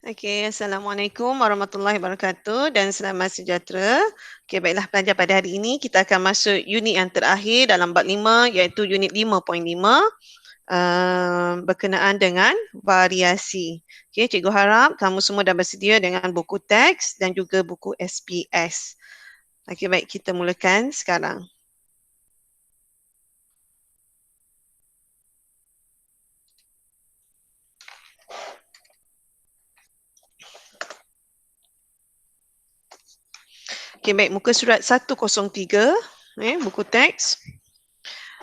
Okey, Assalamualaikum warahmatullahi wabarakatuh dan selamat sejahtera. Okey, baiklah pelajar pada hari ini kita akan masuk unit yang terakhir dalam bab 5 iaitu unit 5.5 berkenaan dengan variasi. Okey, cikgu harap kamu semua dah bersedia dengan buku teks dan juga buku SPS. Okey, baik kita mulakan sekarang. Okey, baik muka surat 103 buku teks.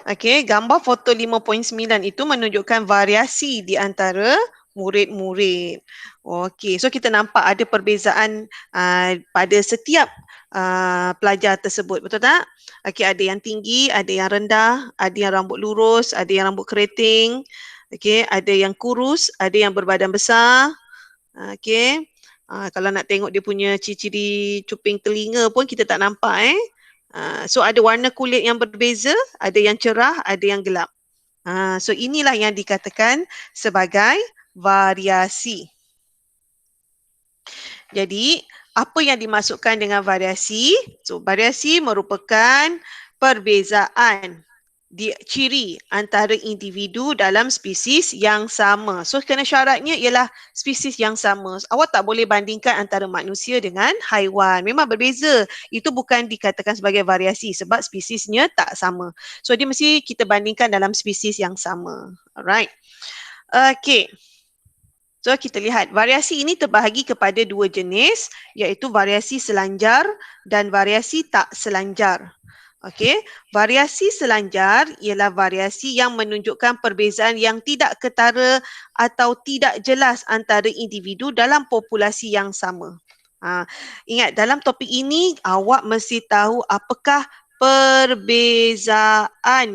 Okey, gambar foto 5.9 itu menunjukkan variasi di antara murid-murid. Okey, so kita nampak ada perbezaan pada setiap pelajar tersebut, betul tak? Okey, ada yang tinggi, ada yang rendah, ada yang rambut lurus, ada yang rambut keriting. Okey, ada yang kurus, ada yang berbadan besar. Okey. Kalau nak tengok dia punya ciri-ciri cuping telinga pun kita tak nampak So ada warna kulit yang berbeza, ada yang cerah, ada yang gelap. So inilah yang dikatakan sebagai variasi. Jadi apa yang dimasukkan dengan variasi? So variasi merupakan perbezaan ciri antara individu dalam spesies yang sama. So kena syaratnya ialah spesies yang sama. Awak tak boleh bandingkan antara manusia dengan haiwan. Memang berbeza. Itu bukan dikatakan sebagai variasi sebab spesiesnya tak sama. So dia mesti kita bandingkan dalam spesies yang sama. Alright. Okay. So kita lihat variasi ini terbahagi kepada dua jenis iaitu variasi selanjar dan variasi tak selanjar. Okey, variasi selanjar ialah variasi yang menunjukkan perbezaan yang tidak ketara atau tidak jelas antara individu dalam populasi yang sama. Ingat dalam topik ini awak mesti tahu apakah perbezaan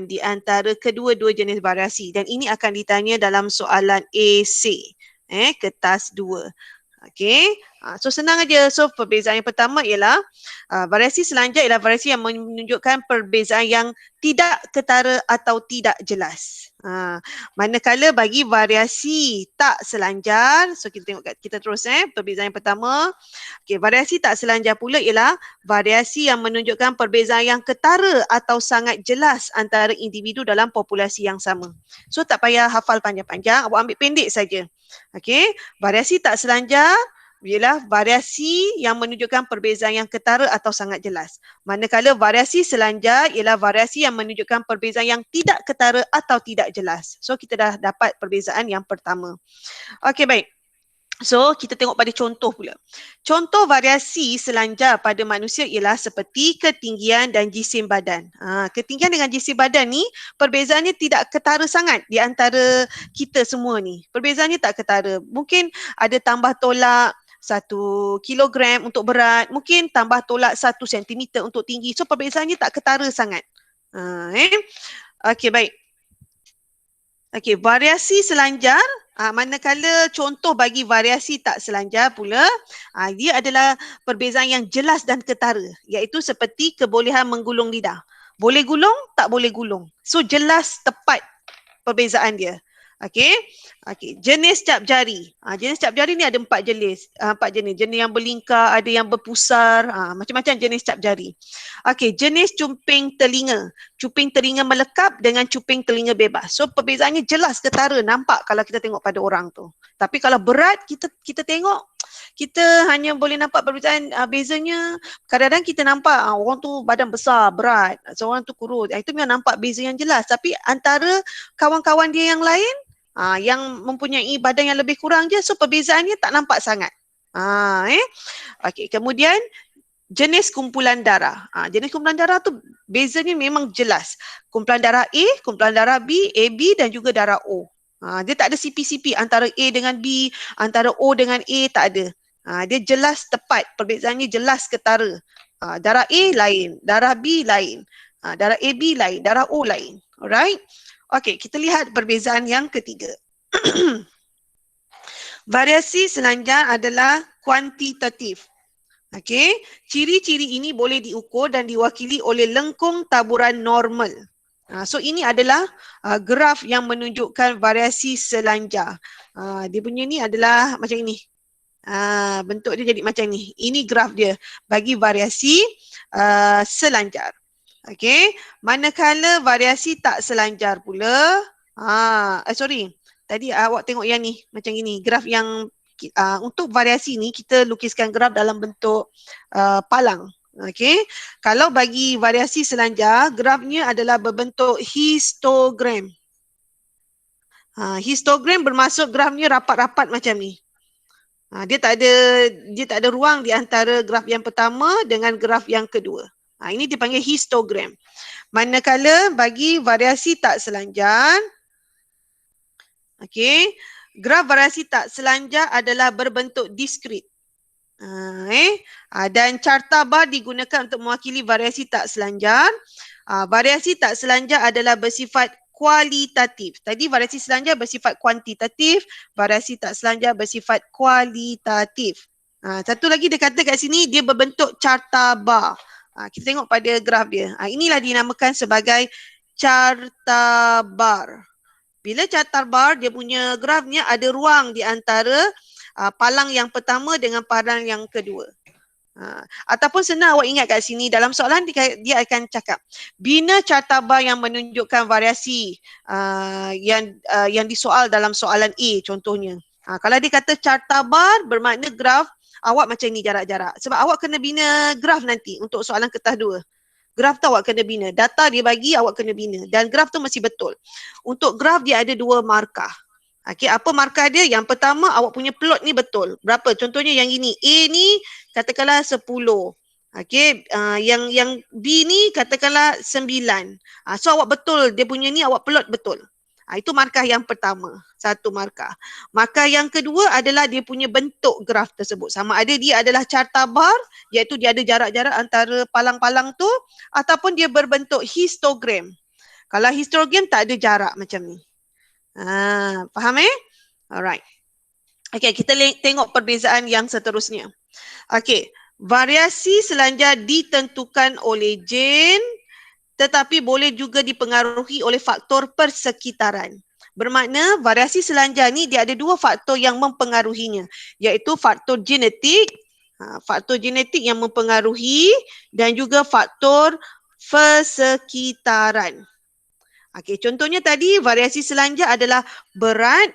di antara kedua-dua jenis variasi dan ini akan ditanya dalam soalan AC. Kertas 2. Okey. So senang aja. So perbezaan yang pertama ialah variasi selanjar ialah variasi yang menunjukkan perbezaan yang tidak ketara atau tidak jelas. Manakala bagi variasi tak selanjar, so kita tengok kita terus perbezaan yang pertama. Okey, variasi tak selanjar pula ialah variasi yang menunjukkan perbezaan yang ketara atau sangat jelas antara individu dalam populasi yang sama. So tak payah hafal panjang-panjang, awak ambil pendek saja. Okey, variasi tak selanjar ialah variasi yang menunjukkan perbezaan yang ketara atau sangat jelas. Manakala variasi selanjar ialah variasi yang menunjukkan perbezaan yang tidak ketara atau tidak jelas. So kita dah dapat perbezaan yang pertama. Okey, baik. So, kita tengok pada contoh pula. Contoh variasi selanjar pada manusia ialah seperti ketinggian dan jisim badan. Ketinggian dengan jisim badan ni, perbezaannya tidak ketara sangat di antara kita semua ni. Perbezaannya tak ketara. Mungkin ada tambah tolak 1 kilogram untuk berat, mungkin tambah tolak 1 sentimeter untuk tinggi. So, perbezaannya tak ketara sangat. Okey, baik. Okey, variasi selanjar, manakala contoh bagi variasi tak selanjar pula, dia adalah perbezaan yang jelas dan ketara, iaitu seperti kebolehan menggulung lidah. Boleh gulung, tak boleh gulung. So jelas tepat perbezaan dia. Okey. Okey, jenis cap jari. Jenis cap jari ni ada 4 jenis. 4 jenis. Jenis yang berlingkar, ada yang berpusar, macam-macam jenis cap jari. Okey, jenis cuping telinga. Cuping telinga melekap dengan cuping telinga bebas. So perbezaannya jelas ketara, nampak kalau kita tengok pada orang tu. Tapi kalau berat kita tengok, kita hanya boleh nampak perbezaan bezanya. Kadang-kadang kita nampak orang tu badan besar, berat, seorang tu kurus. Itu memang nampak beza yang jelas. Tapi antara kawan-kawan dia yang lain, yang mempunyai badan yang lebih kurang je, so perbezaannya tak nampak sangat. Okey, kemudian jenis kumpulan darah. Jenis kumpulan darah tu bezanya memang jelas. Kumpulan darah A, kumpulan darah B, AB dan juga darah O. Dia tak ada CP-CP antara A dengan B, antara O dengan A, tak ada. Dia jelas tepat, perbezaannya jelas ketara. Darah A lain, darah B lain, darah AB lain, darah O lain. Alright? Okey, kita lihat perbezaan yang ketiga. Variasi selanjar adalah kuantitatif. Okey, ciri-ciri ini boleh diukur dan diwakili oleh lengkung taburan normal. So ini adalah graf yang menunjukkan variasi selanjar. Dia punya ni adalah macam ini. Bentuk dia jadi macam ni. Ini graf dia bagi variasi selanjar. Okey, manakala variasi tak selanjar pula, sorry. Tadi awak tengok yang ni macam gini, graf yang untuk variasi ni kita lukiskan graf dalam bentuk palang. Okey, kalau bagi variasi selanjar, grafnya adalah berbentuk histogram. Histogram bermaksud grafnya rapat-rapat macam ni. Dia tak ada ruang di antara graf yang pertama dengan graf yang kedua. Ini dipanggil histogram. Manakala bagi variasi tak selanjar, okey, graf variasi tak selanjar adalah berbentuk diskrit. Dan carta bar digunakan untuk mewakili variasi tak selanjar. Variasi tak selanjar adalah bersifat kualitatif. Tadi variasi selanjar bersifat kuantitatif, variasi tak selanjar bersifat kualitatif. Satu lagi dia kata kat sini dia berbentuk carta bar. Kita tengok pada graf dia. Inilah dinamakan sebagai carta bar. Bila carta bar, dia punya grafnya ada ruang di antara palang yang pertama dengan palang yang kedua. Ataupun senang awak ingat kat sini, dalam soalan dia akan cakap bina carta bar yang menunjukkan variasi yang disoal dalam soalan A contohnya. Kalau dia kata carta bar bermakna graf awak macam ni jarak-jarak. Sebab awak kena bina graf nanti untuk soalan kertas 2. Graf tu awak kena bina. Data dia bagi awak kena bina. Dan graf tu mesti betul. Untuk graf dia ada 2 markah. Okey, apa markah dia? Yang pertama awak punya plot ni betul. Berapa? Contohnya yang ini. A ni katakanlah 10. Okey, yang B ni katakanlah 9. So awak betul dia punya ni awak plot betul. Itu markah yang pertama, satu markah. Markah yang kedua adalah dia punya bentuk graf tersebut. Sama ada dia adalah carta bar, iaitu dia ada jarak-jarak antara palang-palang tu, ataupun dia berbentuk histogram. Kalau histogram tak ada jarak macam ni. Faham Alright. Okay, kita tengok perbezaan yang seterusnya. Okay, variasi selanjar ditentukan oleh gen, tetapi boleh juga dipengaruhi oleh faktor persekitaran. Bermakna variasi selanjar ni dia ada 2 faktor yang mempengaruhinya, iaitu faktor genetik yang mempengaruhi dan juga faktor persekitaran. Okey, contohnya tadi variasi selanjar adalah berat,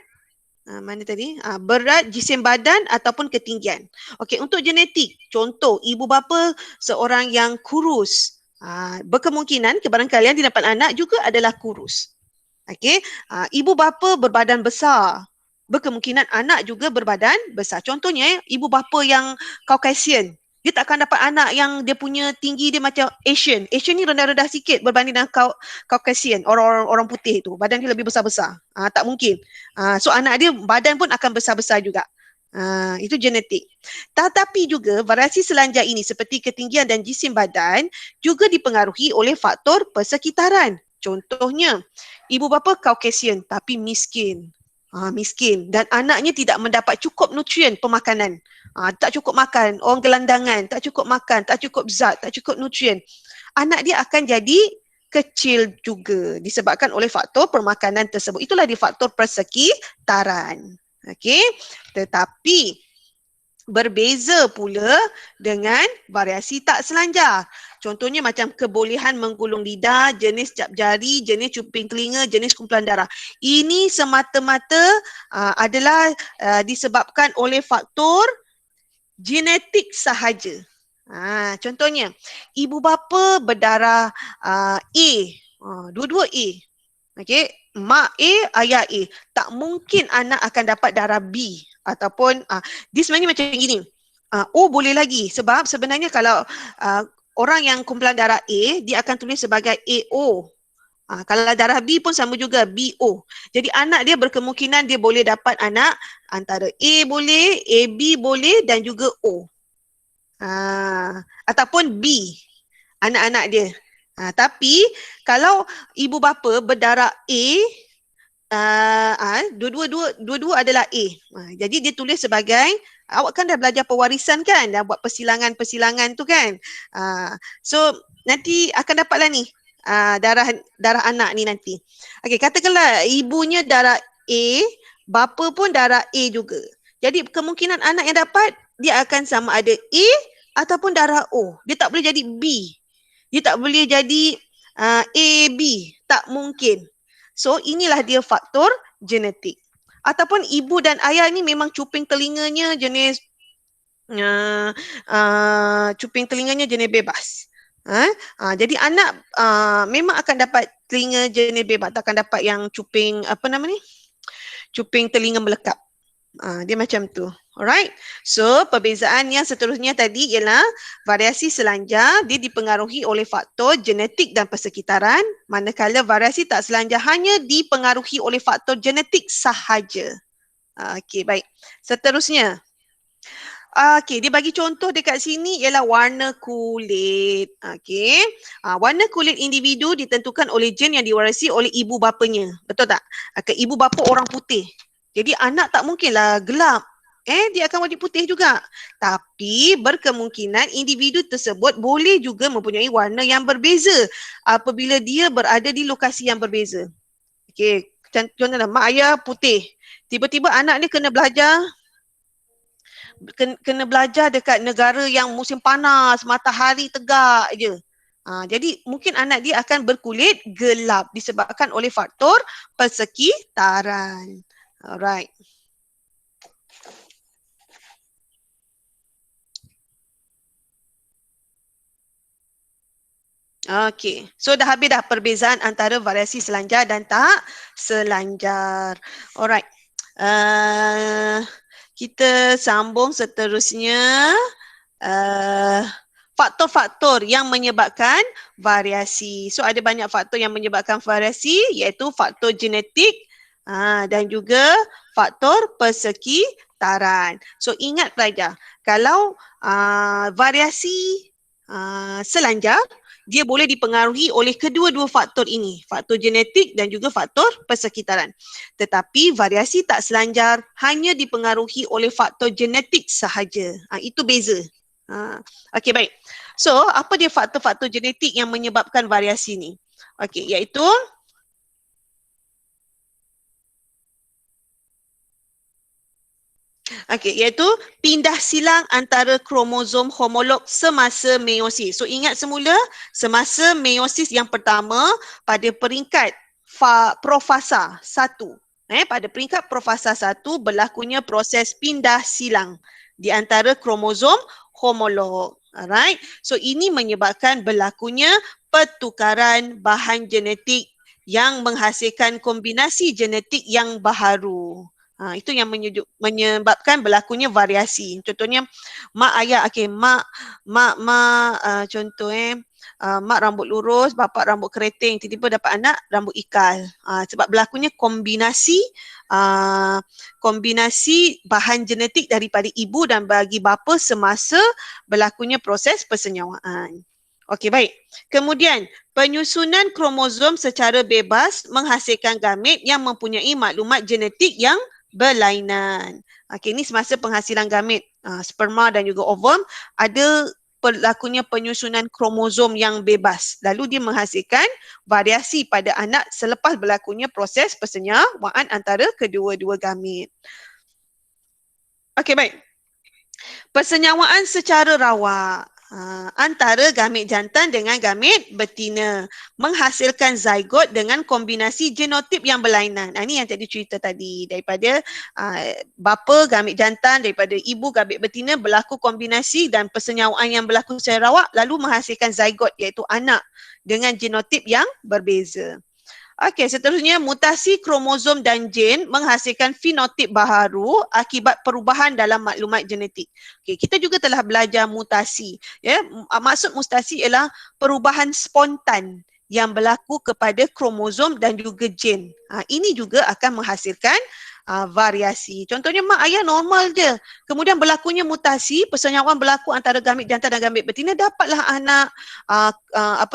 berat, jisim badan ataupun ketinggian. Okey, untuk genetik, contoh ibu bapa seorang yang kurus, berkemungkinan kebarangkalian didapat anak juga adalah kurus. Okey, ibu bapa berbadan besar, berkemungkinan anak juga berbadan besar. Contohnya ibu bapa yang Caucasian, dia tak akan dapat anak yang dia punya tinggi dia macam Asian. Asian ni rendah-rendah sikit berbanding dengan Caucasian, orang putih tu. Badan dia lebih besar-besar. Tak mungkin. So anak dia badan pun akan besar-besar juga. Itu genetik. Tetapi juga variasi selanjar ini seperti ketinggian dan jisim badan juga dipengaruhi oleh faktor persekitaran. Contohnya, ibu bapa Caucasian tapi miskin. Miskin dan anaknya tidak mendapat cukup nutrien pemakanan. Tak cukup makan, orang gelandangan, tak cukup makan, tak cukup zat, tak cukup nutrien. Anak dia akan jadi kecil juga disebabkan oleh faktor permakanan tersebut. Itulah di faktor persekitaran. Okey, tetapi berbeza pula dengan variasi tak selanjar. Contohnya macam kebolehan menggulung lidah, jenis cap jari, jenis cuping telinga, jenis kumpulan darah. Ini semata-mata adalah disebabkan oleh faktor genetik sahaja. Contohnya, ibu bapa berdarah A, dua-dua A. Okey, mak A, ayah A. Tak mungkin anak akan dapat darah B ataupun dia sebenarnya macam gini. O boleh lagi sebab sebenarnya kalau orang yang kumpulan darah A, dia akan tulis sebagai AO. Kalau darah B pun sama juga, BO. Jadi anak dia berkemungkinan dia boleh dapat anak antara A boleh, AB boleh dan juga O. Ataupun B, anak-anak dia. Tapi kalau ibu bapa berdarah A, dua-dua adalah A. Jadi dia tulis sebagai, awak kan dah belajar pewarisan kan, dah buat persilangan-persilangan tu kan. So nanti akan dapatlah ni darah anak ni nanti. Okey, katakanlah ibunya darah A, bapa pun darah A juga. Jadi kemungkinan anak yang dapat dia akan sama ada A ataupun darah O. Dia tak boleh jadi B. Dia tak boleh jadi A, B. Tak mungkin. So inilah dia faktor genetik. Ataupun ibu dan ayah ni memang cuping telinganya jenis cuping telinganya jenis bebas. Jadi anak memang akan dapat telinga jenis bebas, tak akan dapat yang cuping apa nama ni? Cuping telinga melekat. Dia macam tu. Alright. So, perbezaan yang seterusnya tadi ialah variasi selanjar dia dipengaruhi oleh faktor genetik dan persekitaran, manakala variasi tak selanjar hanya dipengaruhi oleh faktor genetik sahaja. Okey, baik. Seterusnya. Okey, dia bagi contoh dekat sini ialah warna kulit. Okey. Warna kulit individu ditentukan oleh gen yang diwarisi oleh ibu bapanya. Betul tak? Ibu bapa orang putih. Jadi anak tak mungkinlah gelap. Dia akan wajib putih juga. Tapi berkemungkinan individu tersebut boleh juga mempunyai warna yang berbeza apabila dia berada di lokasi yang berbeza. Okey, contohnya mak ayah putih. Tiba-tiba anak ni kena belajar dekat negara yang musim panas, matahari tegak je. Jadi mungkin anak dia akan berkulit gelap disebabkan oleh faktor persekitaran. Alright. Okey. So dah habis dah perbezaan antara variasi selanjar dan tak selanjar. Alright. Kita sambung seterusnya. Faktor-faktor yang menyebabkan variasi. So ada banyak faktor yang menyebabkan variasi iaitu faktor genetik dan juga faktor persekitaran. So ingat pelajar, kalau variasi selanjar dia boleh dipengaruhi oleh kedua-dua faktor ini, faktor genetik dan juga faktor persekitaran. Tetapi variasi tak selanjar hanya dipengaruhi oleh faktor genetik sahaja. Itu beza. Okey, baik. So, apa dia faktor-faktor genetik yang menyebabkan variasi ni? Okey, iaitu iaitu pindah silang antara kromosom homolog semasa meiosis. So ingat semula semasa meiosis yang pertama pada peringkat profasa 1. Pada peringkat profasa 1 berlakunya proses pindah silang di antara kromosom homolog. Alright. So ini menyebabkan berlakunya pertukaran bahan genetik yang menghasilkan kombinasi genetik yang baharu. Itu yang menyebabkan berlakunya variasi. Contohnya mak ayah, contoh mak rambut lurus, bapa rambut keriting, tiba-tiba dapat anak rambut ikal. Sebab berlakunya kombinasi bahan genetik daripada ibu dan bagi bapa semasa berlakunya proses persenyawaan. Okey, baik. Kemudian, penyusunan kromosom secara bebas menghasilkan gamet yang mempunyai maklumat genetik yang berlainan. Okey, ini semasa penghasilan gamet, sperma dan juga ovum, ada berlakunya penyusunan kromosom yang bebas. Lalu dia menghasilkan variasi pada anak selepas berlakunya proses persenyawaan antara kedua-dua gamet. Okey, baik. Persenyawaan secara rawak antara gamet jantan dengan gamet betina menghasilkan zygot dengan kombinasi genotip yang berlainan. Ini yang tadi cerita tadi, daripada bapa gamet jantan, daripada ibu gamet betina berlaku kombinasi dan persenyawaan yang berlaku secara rawak lalu menghasilkan zygot iaitu anak dengan genotip yang berbeza. Okey, seterusnya mutasi kromosom dan gen menghasilkan fenotip baharu akibat perubahan dalam maklumat genetik. Okey, kita juga telah belajar mutasi. Ya, maksud mutasi ialah perubahan spontan yang berlaku kepada kromosom dan juga gen. Ini juga akan menghasilkan variasi. Contohnya mak ayah normal je. Kemudian berlakunya mutasi, persenyawaan berlaku antara gamet jantan dan gamet betina, dapatlah anak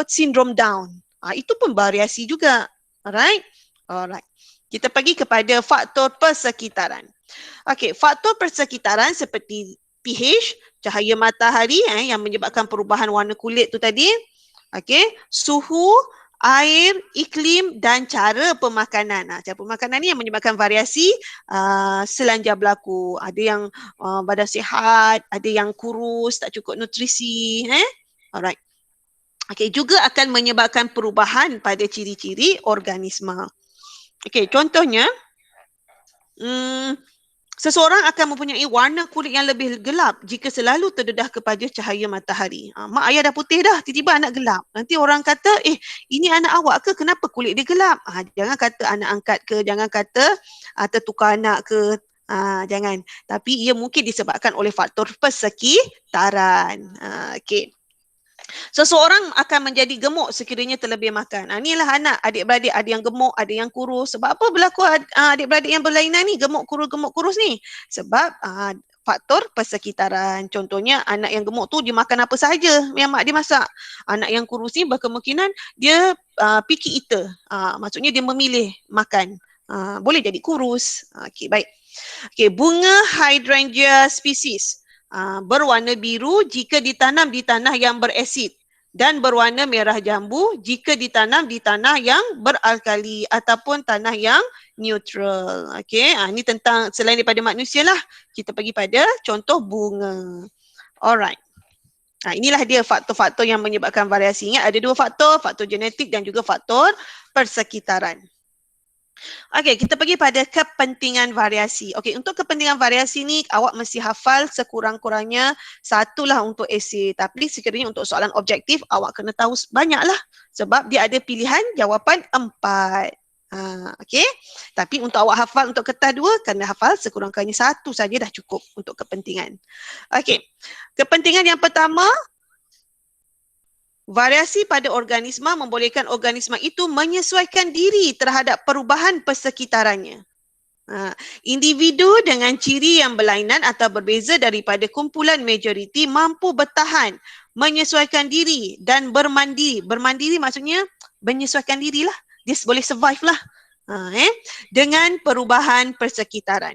sindrom Down. Itu pun variasi juga. Alright. Kita pergi kepada faktor persekitaran. Okey, faktor persekitaran seperti pH, cahaya matahari yang menyebabkan perubahan warna kulit tu tadi. Okey, suhu air, iklim dan cara pemakanan. Cara pemakanan ni yang menyebabkan variasi selanjar berlaku. Ada yang badan sihat, ada yang kurus, tak cukup nutrisi. Alright. Okay, juga akan menyebabkan perubahan pada ciri-ciri organisma. Okay, contohnya, seseorang akan mempunyai warna kulit yang lebih gelap jika selalu terdedah kepada cahaya matahari. Mak ayah dah putih dah, tiba-tiba anak gelap. Nanti orang kata, ini anak awak ke? Kenapa kulit dia gelap? Jangan kata anak angkat ke, jangan kata tertukar anak ke. Jangan. Tapi ia mungkin disebabkan oleh faktor persekitaran. Okey. Seseorang akan menjadi gemuk sekiranya terlebih makan. Inilah anak, adik-beradik ada yang gemuk, ada yang kurus. Sebab apa berlaku adik-beradik yang berlainan ni, gemuk kurus ni? Sebab faktor persekitaran. Contohnya anak yang gemuk tu dia makan apa sahaja yang mak dia masak. Anak yang kurus ni berkemungkinan dia picky eater. Maksudnya dia memilih makan. Boleh jadi kurus. Okey, baik. Okey, bunga hydrangea spesies berwarna biru jika ditanam di tanah yang berasid dan berwarna merah jambu jika ditanam di tanah yang beralkali ataupun tanah yang neutral. Okey, ini tentang selain daripada manusia lah. Kita pergi pada contoh bunga. Alright. Inilah dia faktor-faktor yang menyebabkan variasi. Ingat ada dua faktor, faktor genetik dan juga faktor persekitaran. Okey, kita pergi pada kepentingan variasi. Okey, untuk kepentingan variasi ni awak mesti hafal sekurang-kurangnya satulah untuk esei. Tapi sekiranya untuk soalan objektif awak kena tahu banyaklah sebab dia ada pilihan jawapan 4. Okey. Tapi untuk awak hafal untuk kertas 2 kena hafal sekurang-kurangnya satu saja dah cukup untuk kepentingan. Okey. Kepentingan yang pertama, variasi pada organisma membolehkan organisma itu menyesuaikan diri terhadap perubahan persekitarannya. Individu dengan ciri yang berlainan atau berbeza daripada kumpulan majoriti mampu bertahan, menyesuaikan diri dan bermandiri. Bermandiri maksudnya menyesuaikan dirilah. Dia boleh survive lah dengan perubahan persekitaran.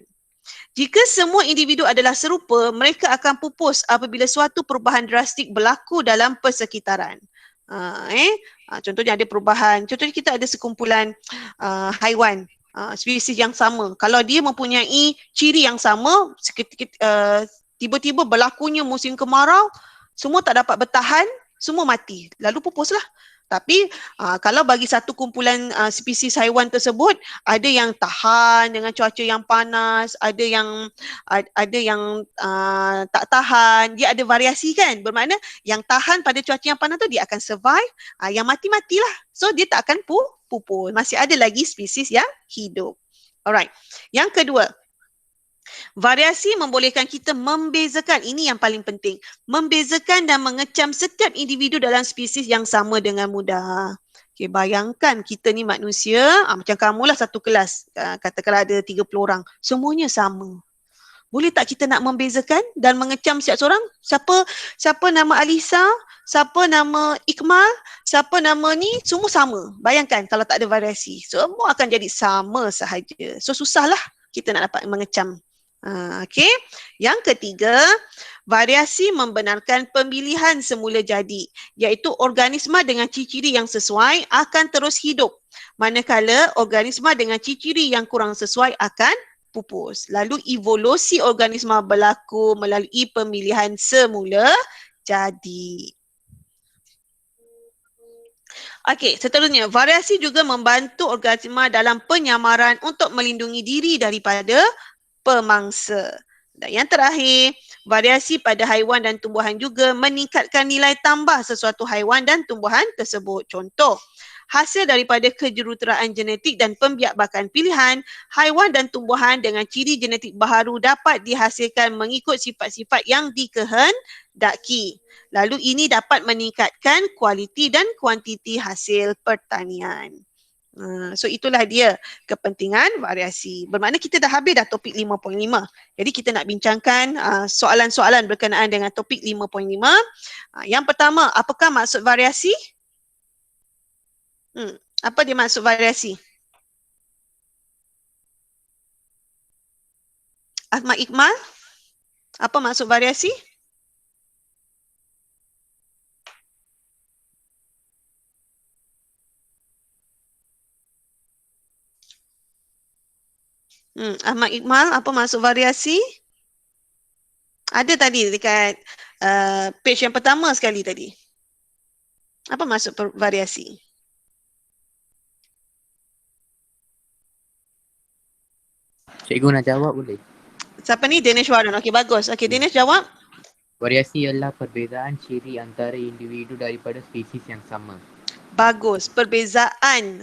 Jika semua individu adalah serupa, mereka akan pupus apabila suatu perubahan drastik berlaku dalam persekitaran. Contohnya ada perubahan, contohnya kita ada sekumpulan haiwan, spesies yang sama. Kalau dia mempunyai ciri yang sama, tiba-tiba berlakunya musim kemarau, semua tak dapat bertahan, semua mati. Lalu pupuslah. Tapi kalau bagi satu kumpulan spesies haiwan tersebut, ada yang tahan dengan cuaca yang panas, ada yang tak tahan, dia ada variasi kan. Bermakna yang tahan pada cuaca yang panas tu dia akan survive, yang mati-matilah. So dia tak akan pupus. Masih ada lagi spesies yang hidup. Alright. Yang kedua, variasi membolehkan kita membezakan, ini yang paling penting, membezakan dan mengecam setiap individu dalam spesies yang sama dengan mudah. Okay, bayangkan kita ni manusia, macam kamulah satu kelas, katakanlah ada 30 orang, semuanya sama. Boleh tak kita nak membezakan dan mengecam setiap seorang? Siapa nama Alisa, siapa nama Iqmal, siapa nama ni, semua sama. Bayangkan kalau tak ada variasi, semua akan jadi sama sahaja. So susahlah kita nak dapat mengecam. Okey. Yang ketiga, variasi membenarkan pemilihan semula jadi, iaitu organisma dengan ciri-ciri yang sesuai akan terus hidup, manakala organisma dengan ciri-ciri yang kurang sesuai akan pupus. Lalu evolusi organisma berlaku melalui pemilihan semula jadi. Okey, seterusnya, variasi juga membantu organisma dalam penyamaran untuk melindungi diri daripada pemangsa. Dan yang terakhir, variasi pada haiwan dan tumbuhan juga meningkatkan nilai tambah sesuatu haiwan dan tumbuhan tersebut. Contoh, hasil daripada kejuruteraan genetik dan pembiakbakan pilihan, haiwan dan tumbuhan dengan ciri genetik baharu dapat dihasilkan mengikut sifat-sifat yang dikehendaki. Lalu ini dapat meningkatkan kualiti dan kuantiti hasil pertanian. So itulah dia kepentingan variasi. Bermakna kita dah habis dah topik 5.5. Jadi kita nak bincangkan soalan-soalan berkenaan dengan topik 5.5. Yang pertama, apakah maksud variasi? Apa dia maksud variasi? Ahmad Iqmal, apa maksud variasi? Variasi. Ahmad Iqmal, apa maksud variasi? Ada tadi dekat page yang pertama sekali tadi. Apa maksud variasi? Cikgu nak jawab boleh? Siapa ni? Dinesh Waran. Okey, bagus. Okey, Dinesh jawab. Variasi ialah perbezaan ciri antara individu daripada spesies yang sama. Bagus. Perbezaan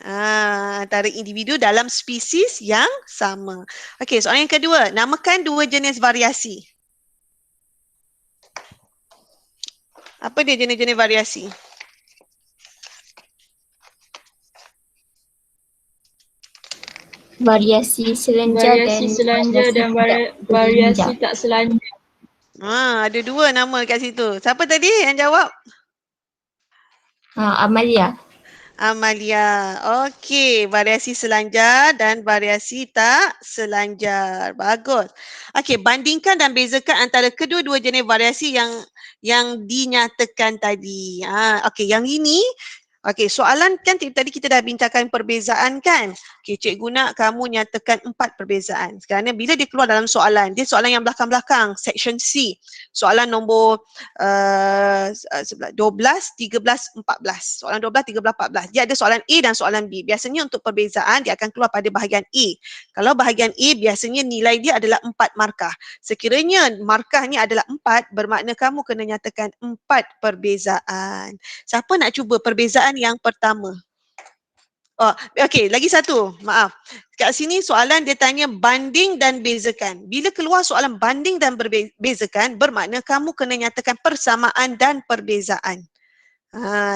antara individu dalam spesies yang sama. Okey, soalan yang kedua. Namakan dua jenis variasi. Apa dia jenis-jenis variasi? Variasi selanjar dan variasi tak selanjar. Ada dua nama kat situ. Siapa tadi yang jawab? Amalia. Amalia. Okey, variasi selanjar dan variasi tak selanjar. Bagus. Okey, bandingkan dan bezakan antara kedua-dua jenis variasi yang dinyatakan tadi. Okey, yang ini okey, soalan kan tadi kita dah bincangkan perbezaan kan? Okey, cikgu nak kamu nyatakan 4 perbezaan. Kerana bila dia keluar dalam soalan, dia soalan yang belakang-belakang, section C. Soalan nombor 12, 13, 14. Soalan 12, 13, 14. Dia ada soalan A dan soalan B. Biasanya untuk perbezaan dia akan keluar pada bahagian A. Kalau bahagian A biasanya nilai dia adalah 4 markah. Sekiranya markah ni adalah 4, bermakna kamu kena nyatakan 4 perbezaan. Siapa nak cuba perbezaan yang pertama? Okey, lagi satu. Maaf. Kat sini soalan dia tanya banding dan bezakan. Bila keluar soalan banding dan bezakan, bermakna kamu kena nyatakan persamaan dan perbezaan.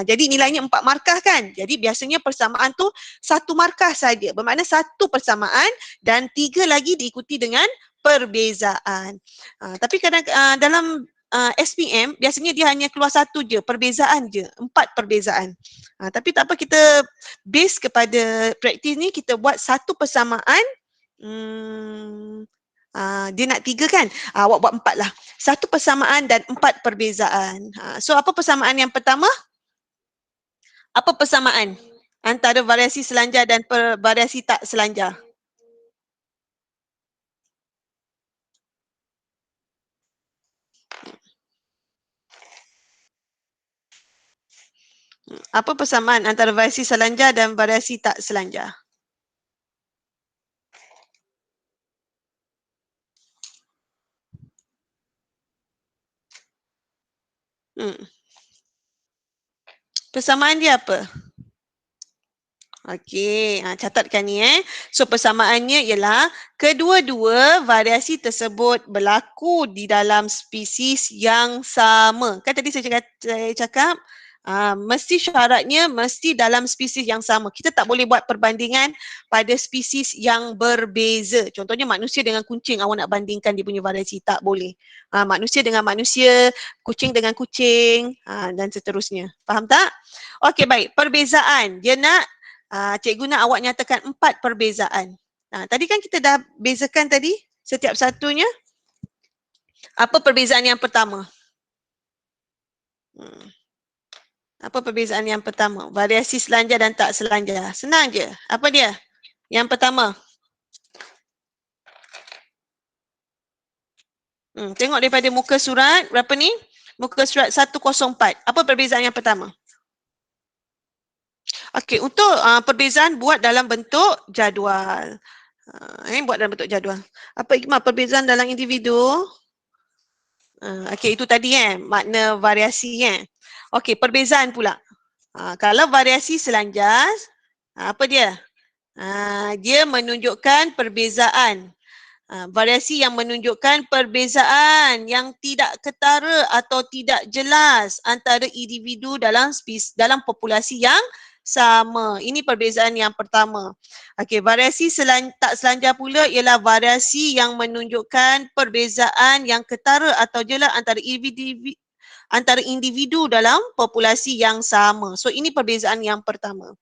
Jadi nilainya 4 markah kan? Jadi biasanya persamaan tu 1 markah saja. Bermakna 1 persamaan dan 3 lagi diikuti dengan perbezaan. Tapi kadang dalam SPM biasanya dia hanya keluar 1 je, perbezaan je, 4 perbezaan. Tapi tak apa, kita base kepada praktis ni, kita buat 1 persamaan. Dia nak 3 kan? Awak buat 4 lah. 1 persamaan dan 4 perbezaan. So apa persamaan yang pertama? Apa persamaan antara variasi selanjar dan variasi tak selanjar? Apa persamaan antara variasi selanjar dan variasi tak selanjar? Persamaan dia apa? Okey, catatkan ni So persamaannya ialah kedua-dua variasi tersebut berlaku di dalam spesies yang sama. Kan tadi saya cakap mesti syaratnya mesti dalam spesies yang sama. Kita tak boleh buat perbandingan pada spesies yang berbeza. Contohnya manusia dengan kucing, awak nak bandingkan dia punya variasi, tak boleh. Manusia dengan manusia, kucing dengan kucing dan seterusnya. Faham tak? Okey, baik. Perbezaan. Dia nak cikgu nak awak nyatakan 4 perbezaan. Tadi kan kita dah bezakan tadi setiap satunya. Apa perbezaan yang pertama? Apa perbezaan yang pertama? Variasi selanjar dan tak selanjar. Senang je. Apa dia? Yang pertama. Tengok daripada muka surat. Berapa ni? Muka surat 104. Apa perbezaan yang pertama? Okey, untuk perbezaan buat dalam bentuk jadual. Buat dalam bentuk jadual. Apa hikmah perbezaan dalam individu? Okey, itu tadi makna variasi Okey, perbezaan pula. Kalau variasi selanjar, apa dia? Dia menunjukkan perbezaan. Variasi yang menunjukkan perbezaan yang tidak ketara atau tidak jelas antara individu dalam populasi yang sama. Ini perbezaan yang pertama. Okey, variasi tak selanjar pula ialah variasi yang menunjukkan perbezaan yang ketara atau jelas antara individu dalam populasi yang sama. So ini perbezaan yang pertama.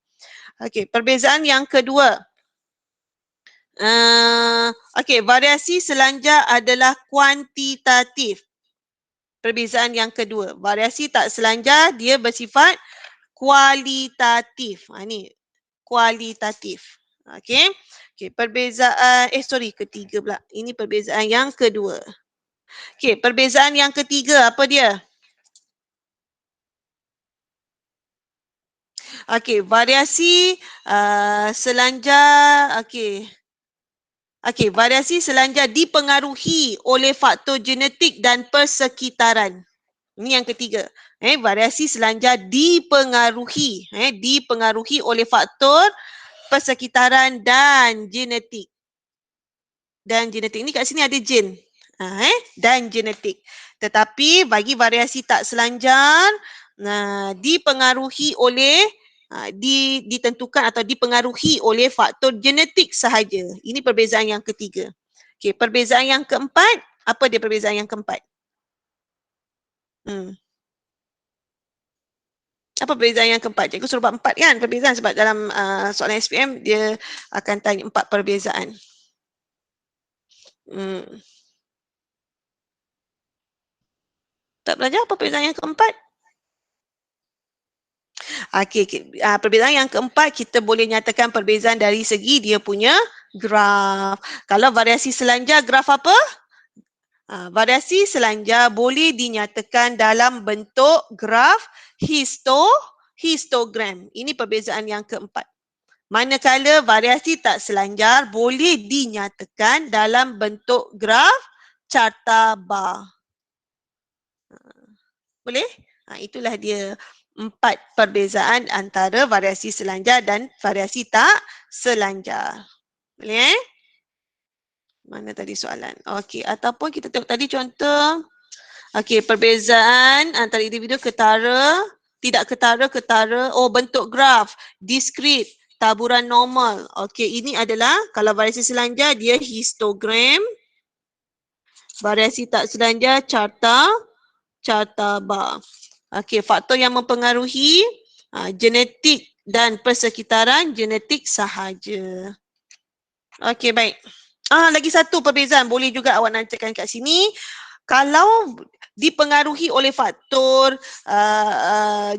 Okey, perbezaan yang kedua. Okey, variasi selanjar adalah kuantitatif. Perbezaan yang kedua. Variasi tak selanjar dia bersifat kualitatif. Ini kualitatif. Okey. Okey, perbezaan ketiga pula. Ini perbezaan yang kedua. Okey, perbezaan yang ketiga apa dia? Okey, variasi selanjar Okey, variasi selanjar dipengaruhi oleh faktor genetik dan persekitaran. Ini yang ketiga. Variasi selanjar dipengaruhi oleh faktor persekitaran dan genetik. Dan genetik ni kat sini ada gen. Dan genetik. Tetapi bagi variasi tak selanjar dipengaruhi oleh ditentukan atau dipengaruhi oleh faktor genetik sahaja. Ini perbezaan yang ketiga. Okey, perbezaan yang keempat, apa dia perbezaan yang keempat? Apa perbezaan yang keempat? Cikgu suruh buat 4 kan perbezaan sebab dalam soalan SPM dia akan tanya 4 perbezaan. Tak belajar apa perbezaan yang keempat? Okey, perbezaan yang keempat kita boleh nyatakan perbezaan dari segi dia punya graf. Kalau variasi selanjar, graf apa? Variasi selanjar boleh dinyatakan dalam bentuk graf histogram. Ini perbezaan yang keempat. Manakala variasi tak selanjar boleh dinyatakan dalam bentuk graf carta bar. Boleh? Itulah dia 4 perbezaan antara variasi selanjar dan variasi tak selanjar. Boleh Mana tadi soalan? Okey, ataupun kita tengok tadi contoh. Okey, perbezaan antara individu ketara, tidak ketara, ketara. Bentuk graf, diskrit, taburan normal. Okey, ini adalah kalau variasi selanjar dia histogram. Variasi tak selanjar carta bar. Okey, faktor yang mempengaruhi genetik dan persekitaran genetik sahaja. Okey, baik. Lagi satu perbezaan boleh juga awak nyatakan kat sini. Kalau dipengaruhi oleh faktor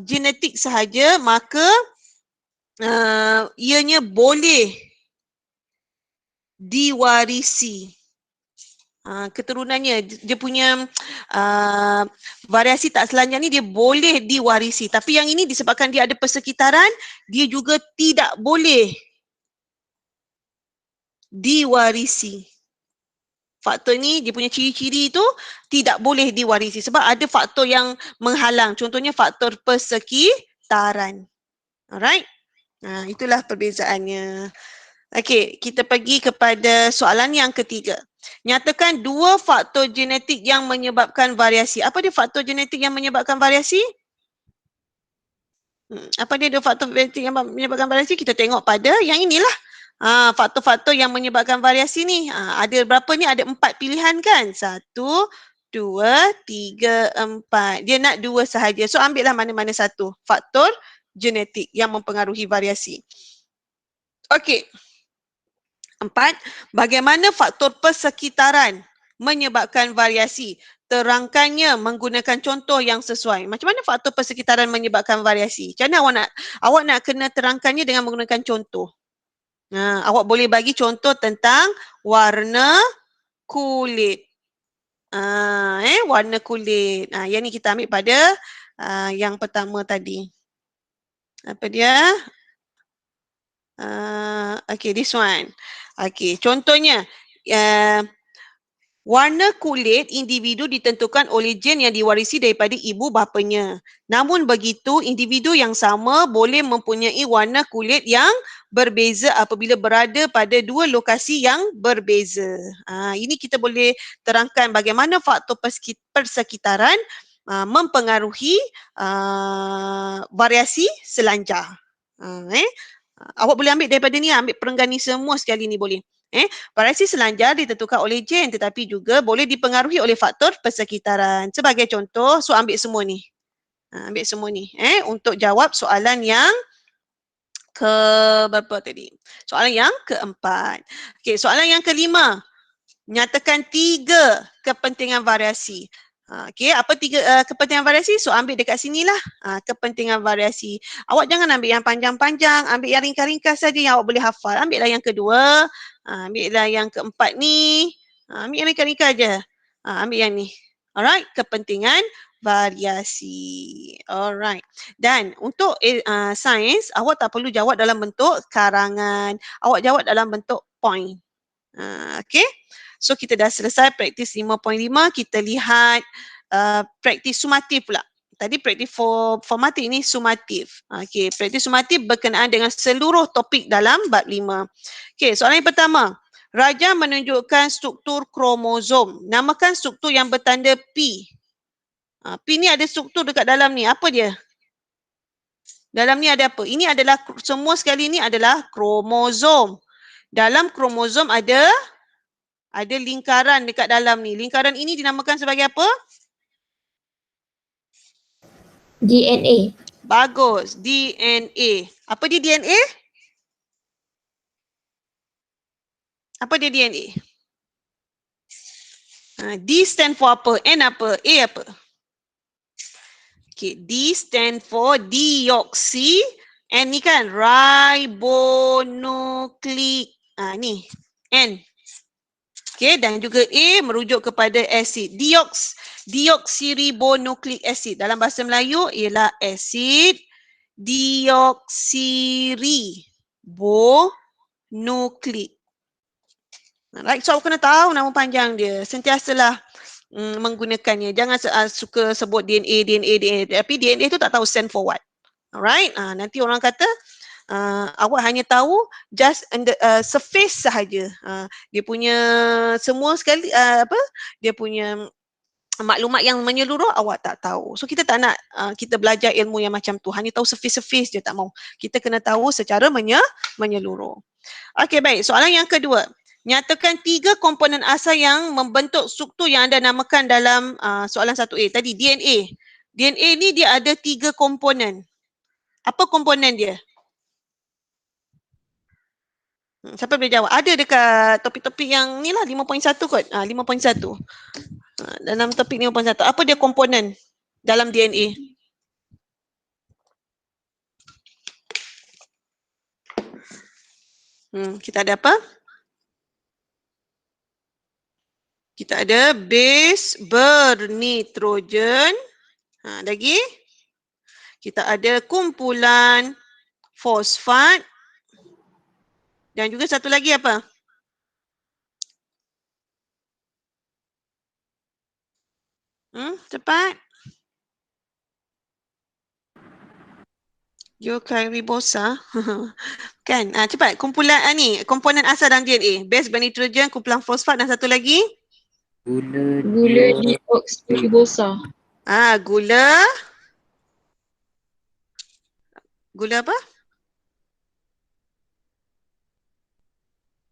genetik sahaja, maka ianya boleh diwarisi. Keturunannya, dia punya variasi tak selanjar ni dia boleh diwarisi. Tapi yang ini disebabkan dia ada persekitaran, dia juga tidak boleh diwarisi. Faktor ni dia punya ciri-ciri tu tidak boleh diwarisi sebab ada faktor yang menghalang. Contohnya faktor persekitaran. Alright? Itulah perbezaannya. Okey, kita pergi kepada soalan yang ketiga. Nyatakan 2 faktor genetik yang menyebabkan variasi. Apa dia faktor genetik yang menyebabkan variasi? Apa dia 2 faktor genetik yang menyebabkan variasi? Kita tengok pada yang inilah. Faktor-faktor yang menyebabkan variasi ni. Ada berapa ni? Ada 4 pilihan kan? 1, 2, 3, 4. Dia nak 2 sahaja. So ambillah mana-mana satu. Faktor genetik yang mempengaruhi variasi. Okey. 4. Bagaimana faktor persekitaran menyebabkan variasi? Terangkannya menggunakan contoh yang sesuai. Macam mana faktor persekitaran menyebabkan variasi? Macam mana awak nak kena terangkannya dengan menggunakan contoh. Awak boleh bagi contoh tentang warna kulit. Warna kulit. Yang ni kita ambil pada yang pertama tadi. Apa dia? Okay, this one. Okay, contohnya warna kulit individu ditentukan oleh gen yang diwarisi daripada ibu bapanya. Namun begitu, individu yang sama boleh mempunyai warna kulit yang berbeza apabila berada pada 2 lokasi yang berbeza. Ini kita boleh terangkan bagaimana faktor persekitaran mempengaruhi variasi selanjar. Awak boleh ambil daripada ni, ambil perenggan ni semua sekali ni boleh. Variasi selanjar ditentukan oleh gen tetapi juga boleh dipengaruhi oleh faktor persekitaran. Sebagai contoh, so ambil semua ni. Ambil semua ni untuk jawab soalan yang berapa tadi? Soalan yang keempat. Okey, soalan yang kelima. Nyatakan 3 kepentingan variasi. Okey, apa tiga kepentingan variasi? So ambil dekat sinilah kepentingan variasi. Awak jangan ambil yang panjang-panjang, ambil yang ringkas-ringkas saja yang awak boleh hafal. Ambillah yang kedua, ambillah yang keempat ni. Ambil yang ringkas-ringkas aja. Ambil yang ni. Alright, kepentingan variasi. Alright. Dan untuk sains, awak tak perlu jawab dalam bentuk karangan. Awak jawab dalam bentuk point. Okay. So kita dah selesai praktis 5.5, kita lihat praktis sumatif pula. Tadi praktis formatif, ni sumatif. Okay, praktis sumatif berkenaan dengan seluruh topik dalam bab 5. Okay, soalan yang pertama. Raja menunjukkan struktur kromosom. Namakan struktur yang bertanda P. P ni ada struktur dekat dalam ni. Apa dia? Dalam ni ada apa? Ini adalah, semua sekali ni adalah kromosom. Dalam kromosom ada lingkaran dekat dalam ni. Lingkaran ini dinamakan sebagai apa? DNA. Bagus. DNA. Apa dia DNA? Apa dia DNA? D stand for apa? N apa? A apa? Okay, D stand for deoxy. N ni kan ribonucleic. Ni. N. Okay, dan juga A merujuk kepada asid. Deoxyribonucleic acid. Dalam bahasa Melayu ialah asid deoxyribonucleic. Right, so awak kena tahu nama panjang dia. Sentiasalah menggunakannya. Jangan suka sebut DNA. Tapi DNA tu tak tahu stand for what. Alright, nanti orang kata awak hanya tahu just surface sahaja. Dia punya semua sekali dia punya maklumat yang menyeluruh awak tak tahu. So kita tak nak kita belajar ilmu yang macam tu. Hanya tahu surface je, tak mau. Kita kena tahu secara menyeluruh. Okey, baik. Soalan yang kedua. Nyatakan 3 komponen asal yang membentuk struktur yang anda namakan dalam soalan 1A. Tadi DNA. DNA ni dia ada 3 komponen. Apa komponen dia? Siapa boleh jawab? Ada dekat topik-topik yang ni lah 5.1 kot. 5.1. Dalam topik 5.1. Apa dia komponen dalam DNA? Kita ada apa? Kita ada base bernitrogen. Lagi? Kita ada kumpulan fosfat. Dan juga satu lagi apa? Cepat. Eukaryosa. Kan? Cepat. Kumpulan ni, komponen asal dalam DNA. Base bernitrogen, kumpulan fosfat dan satu lagi? Gula deoksiribosa. Gula apa?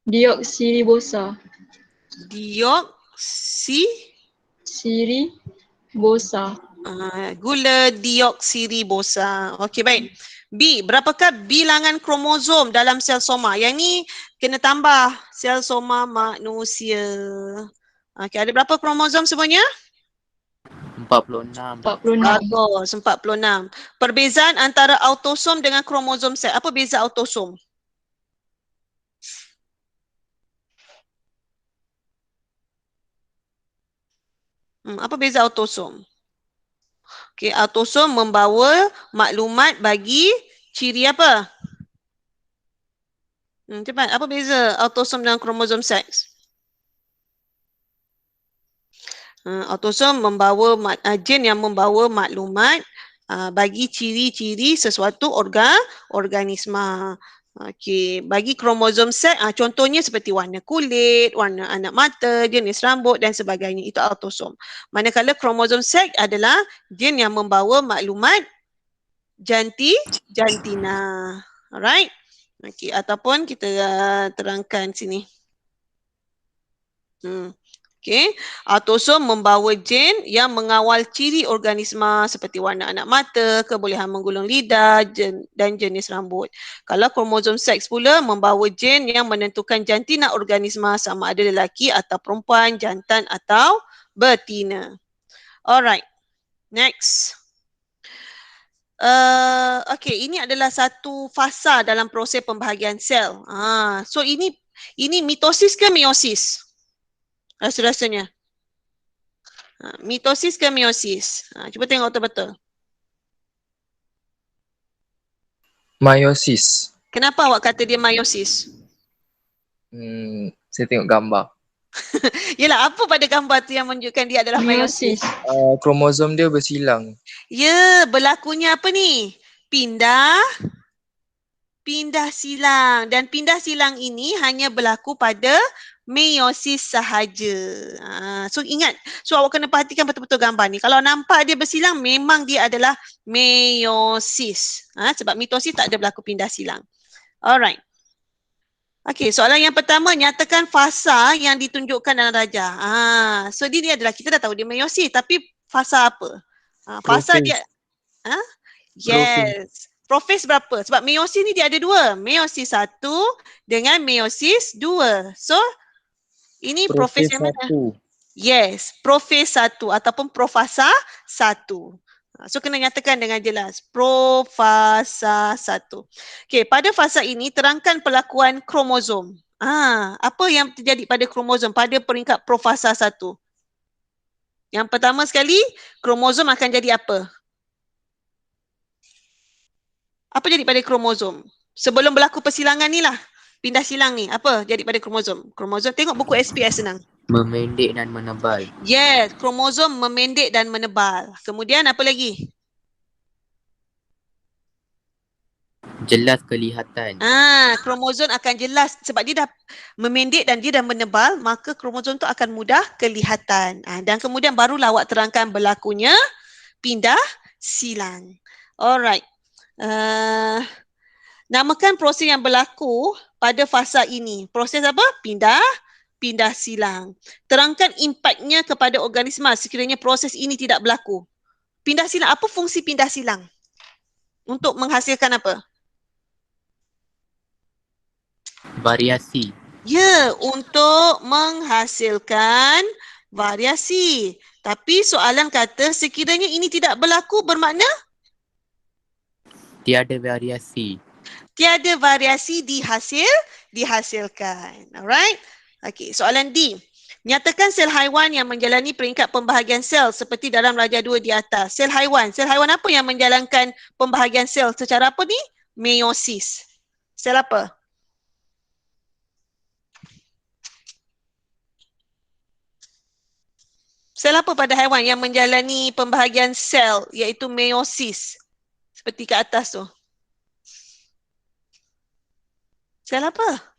Deoksiribosa. Siribosa. Gula deoksiribosa. Okey, baik. B, berapakah bilangan kromosom dalam sel soma? Yang ni kena tambah sel soma manusia. Okey, ada berapa kromosom semuanya? 46. Bagus, 46. Perbezaan antara autosom dengan kromosom sel. Apa beza autosom? Apa beza autosom? Okey, autosom membawa maklumat bagi ciri apa? Cepat, apa beza autosom dan kromosom seks? Autosom membawa gen yang membawa maklumat bagi ciri-ciri sesuatu organisma. Okey, bagi kromosom seks contohnya seperti warna kulit, warna anak mata, jenis rambut dan sebagainya. Itu autosom. Manakala kromosom seks adalah gen yang membawa maklumat jantina. Alright. Okey, ataupun kita terangkan sini. Okey, autosom membawa gen yang mengawal ciri organisma seperti warna anak mata, kebolehan menggulung lidah dan jenis rambut. Kalau kromosom seks pula membawa gen yang menentukan jantina organisma sama ada lelaki atau perempuan, jantan atau betina. Alright. Next. Okay, ini adalah satu fasa dalam proses pembahagian sel. So ini mitosis ke meiosis? Rasa-rasanya. Mitosis ke meiosis? Cuba tengok betul-betul. Meiosis. Kenapa awak kata dia meiosis? Saya tengok gambar. Yelah, apa pada gambar tu yang menunjukkan dia adalah meiosis? Meiosis. Kromosom dia bersilang. Ya, berlakunya apa ni? Pindah silang. Dan pindah silang ini hanya berlaku pada meiosis sahaja. So ingat, so awak kena perhatikan betul-betul gambar ni. Kalau nampak dia bersilang, memang dia adalah meiosis. Sebab mitosis tak ada berlaku pindah silang. Alright. Okey, soalan yang pertama, nyatakan fasa yang ditunjukkan dalam rajah. So dia adalah, kita dah tahu dia meiosis, tapi fasa apa? Fasa Profase. dia, yes. Profase berapa? Sebab meiosis ni dia ada dua. Meiosis 1 dengan meiosis 2. So, ini profase yang mana? 1. Yes, profase 1 ataupun profasa 1. So kena nyatakan dengan jelas. Profasa 1. Okey, pada fasa ini terangkan perlakuan kromosom. Apa yang terjadi pada kromosom pada peringkat profasa 1? Yang pertama sekali, kromosom akan jadi apa? Apa jadi pada kromosom? Sebelum berlaku persilangan ni lah. Pindah silang ni. Apa jadi pada kromosom? Kromosom, tengok buku SPS senang. Memendek dan menebal. Yes, kromosom memendek dan menebal. Kemudian apa lagi? Jelas kelihatan. Kromosom akan jelas sebab dia dah memendek dan dia dah menebal, maka kromosom tu akan mudah kelihatan. Dan kemudian barulah awak terangkan berlakunya pindah silang. Alright. Namakan proses yang berlaku pada fasa ini. Proses apa? Pindah silang. Terangkan impaknya kepada organisma sekiranya proses ini tidak berlaku. Pindah silang, apa fungsi pindah silang? Untuk menghasilkan apa? Variasi. Ya, untuk menghasilkan variasi. Tapi soalan kata sekiranya ini tidak berlaku bermakna Tiada variasi. tiada variasi dihasilkan. Alright? Okey, soalan D. Nyatakan sel haiwan yang menjalani peringkat pembahagian sel seperti dalam rajah 2 di atas. Sel haiwan apa yang menjalankan pembahagian sel secara apa ni? Meiosis. Sel apa? Sel apa pada haiwan yang menjalani pembahagian sel iaitu meiosis? Seperti kat atas tu. Sel apa?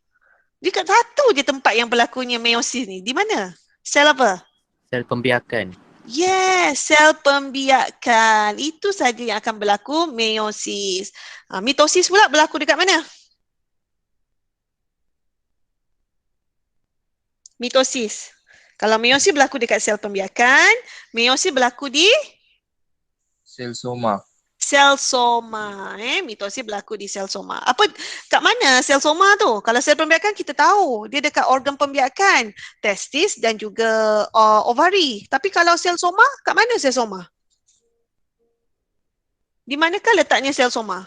Dia kat satu je tempat yang berlakunya meiosis ni. Di mana? Sel apa? Sel pembiakan. Yes, sel pembiakan. Itu saja yang akan berlaku meiosis. Mitosis pula berlaku dekat mana? Mitosis. Kalau meiosis berlaku dekat sel pembiakan, meiosis berlaku di Sel soma. sel soma. Mitosis berlaku di sel soma. Kat mana sel soma tu? Kalau sel pembiakan kita tahu, dia dekat organ pembiakan, testis dan juga ovari. Tapi kalau sel soma, kat mana sel soma? Di manakah letaknya sel soma?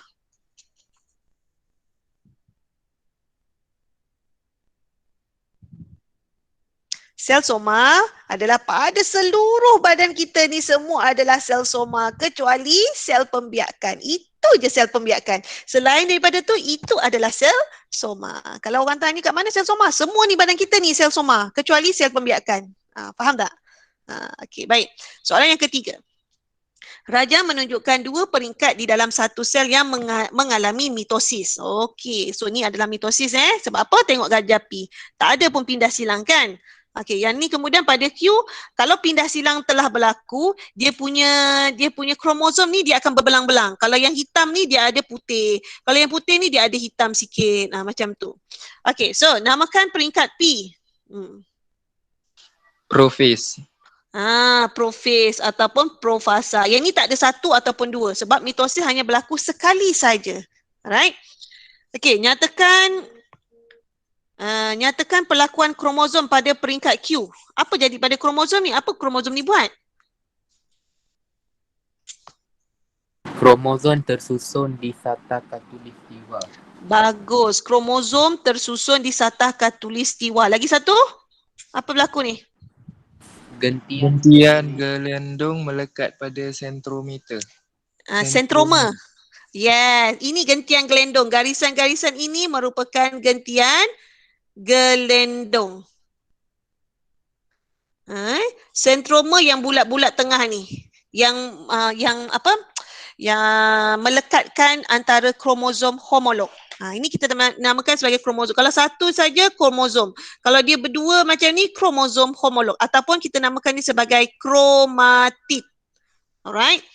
Sel soma adalah pada seluruh badan kita ni semua adalah sel soma kecuali sel pembiakan. Itu je sel pembiakan. Selain daripada tu, itu adalah sel soma. Kalau orang tanya kat mana sel soma? Semua ni badan kita ni sel soma kecuali sel pembiakan. Faham tak? Okey, baik. Soalan yang ketiga. Rajah menunjukkan dua peringkat di dalam satu sel yang mengalami mitosis. Okey, so ni adalah mitosis Sebab apa? Tengok gajah P. Tak ada pun pindah silang kan? Okey, yang ni kemudian pada Q, kalau pindah silang telah berlaku, dia punya kromosom ni dia akan berbelang-belang. Kalau yang hitam ni dia ada putih. Kalau yang putih ni dia ada hitam sikit. Macam tu. Okey, so namakan peringkat P. Profase. Profase ataupun profasa. Yang ni tak ada satu ataupun dua sebab mitosis hanya berlaku sekali saja. Alright? Okey, nyatakan perlakuan kromosom pada peringkat Q. Apa jadi pada kromosom ni? Apa kromosom ni buat? Kromosom tersusun di satah khatulistiwa. Bagus. Kromosom tersusun di satah khatulistiwa. Lagi satu? Apa berlaku ni? Gentian Gentian gelendung melekat pada sentrometer. Sentroma. Yes, ini gentian gelendong. Garisan-garisan ini merupakan gentian gelendong. Sentroma yang bulat-bulat tengah ni. Yang apa? Yang melekatkan antara kromosom homolog. Ini kita namakan sebagai kromosom. Kalau satu saja kromosom. Kalau dia berdua macam ni kromosom homolog ataupun kita namakan ni sebagai kromatid. Alright.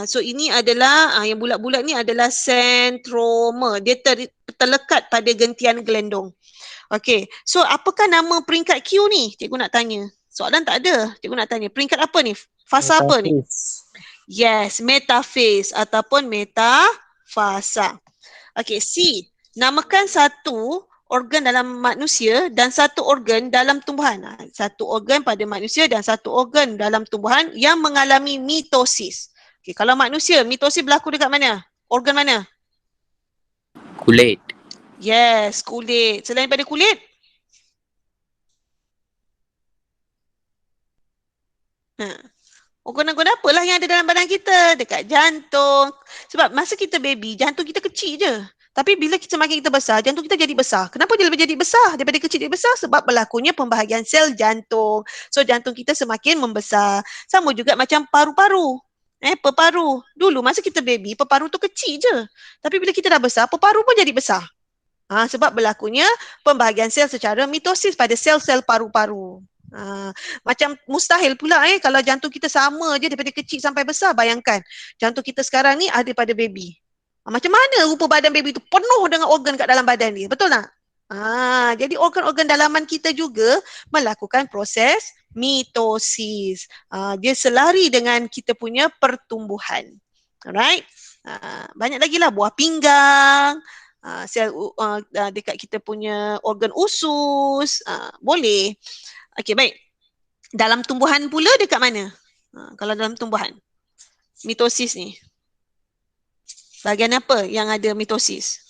So ini adalah yang bulat-bulat ni adalah sentroma. Dia terlekat pada gentian gelendong. Okey. So apakah nama peringkat Q ni? Cikgu nak tanya. Soalan tak ada. Cikgu nak tanya. Peringkat apa ni? Fasa apa ni? Yes, metafase ataupun metafasa. Okey, C. Namakan satu organ dalam manusia dan satu organ dalam tumbuhan. Satu organ pada manusia dan satu organ dalam tumbuhan yang mengalami mitosis. Okey, kalau manusia, mitosis berlaku dekat mana? Organ mana? kulit. Yes, kulit. Selain pada kulit? Organ-organ apalah yang ada dalam badan kita? Dekat jantung. Sebab masa kita baby, jantung kita kecil je. Tapi bila kita semakin kita besar, jantung kita jadi besar. Kenapa dia lebih jadi besar daripada kecil jadi besar? Sebab berlakunya pembahagian sel jantung. So jantung kita semakin membesar. Sama juga macam paru-paru. Peparu. Dulu masa kita baby, peparu tu kecil je. Tapi bila kita dah besar, peparu pun jadi besar. Sebab berlakunya pembahagian sel secara mitosis pada sel-sel paru-paru. Macam mustahil pula kalau jantung kita sama je daripada kecil sampai besar. Bayangkan jantung kita sekarang ni ada pada baby. Macam mana rupa badan baby tu penuh dengan organ kat dalam badan dia, betul tak? Jadi organ-organ dalaman kita juga melakukan proses mitosis. Dia selari dengan kita punya pertumbuhan. Alright. Banyak lagi lah buah pinggang, sel dekat kita punya organ usus, boleh. Okey, baik. Dalam tumbuhan pula dekat mana? Kalau dalam tumbuhan, mitosis ni. Bahagian apa yang ada mitosis?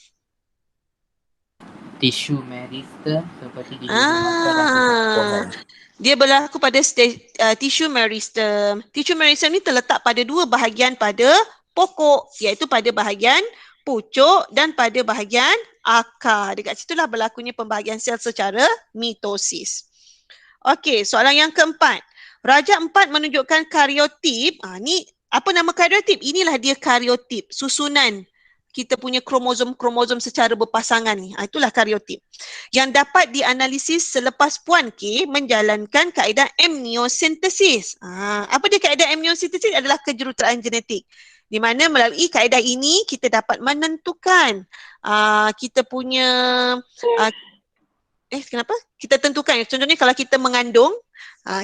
Tisu meristem seperti digunakan dia berlaku pada tisu meristem. Tisu meristem ni terletak pada dua bahagian pada pokok, iaitu pada bahagian pucuk dan pada bahagian akar. Dekat situlah berlakunya pembahagian sel secara mitosis. Okey, soalan yang keempat. Raja 4 menunjukkan kariotip. Ni apa nama kariotip? Inilah dia kariotip, susunan kita punya kromosom-kromosom secara berpasangan ni. Itulah kariotip. Yang dapat dianalisis selepas Puan K menjalankan kaedah amniocentesis. Apa dia kaedah amniocentesis? Adalah kejuruteraan genetik. Di mana melalui kaedah ini kita dapat menentukan kita punya kenapa? Kita tentukan. Contohnya kalau kita mengandung,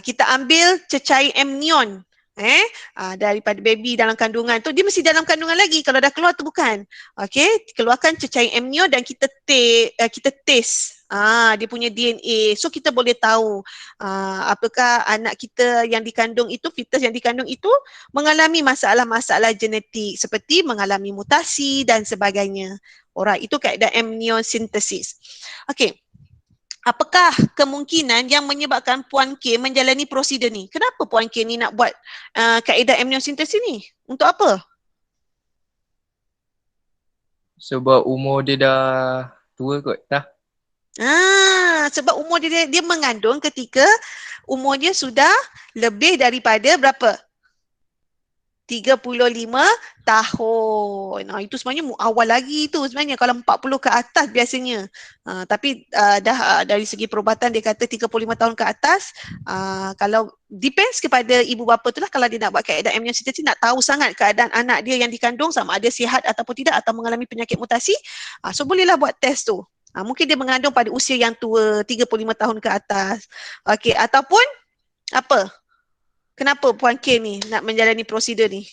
kita ambil cecair amnion daripada baby dalam kandungan tu, dia mesti dalam kandungan lagi. Kalau dah keluar tu bukan. Okey, keluarkan cecair amnion dan kita test dia punya DNA. So kita boleh tahu apakah anak kita yang dikandung itu, fetus yang dikandung itu mengalami masalah-masalah genetik seperti mengalami mutasi dan sebagainya. Alright, itu kaedah amniocentesis. Okey. Apakah kemungkinan yang menyebabkan Puan K menjalani prosedur ni? Kenapa Puan K ni nak buat kaedah amniocentesis ni? Untuk apa? Sebab umur dia dah tua kot, dah. Sebab umur dia mengandung ketika umur dia sudah lebih daripada berapa? 35 tahun. Itu sebenarnya awal lagi tu sebenarnya kalau 40 ke atas biasanya. Tapi dah dari segi perubatan dia kata 35 tahun ke atas. Kalau depends kepada ibu bapa tu lah, kalau dia nak buat kaedah amniocentesis, nak tahu sangat keadaan anak dia yang dikandung sama ada sihat ataupun tidak atau mengalami penyakit mutasi. So bolehlah buat test tu. Mungkin dia mengandung pada usia yang tua, 35 tahun ke atas. Okey, ataupun apa? Kenapa Puan K ni nak menjalani prosedur ni?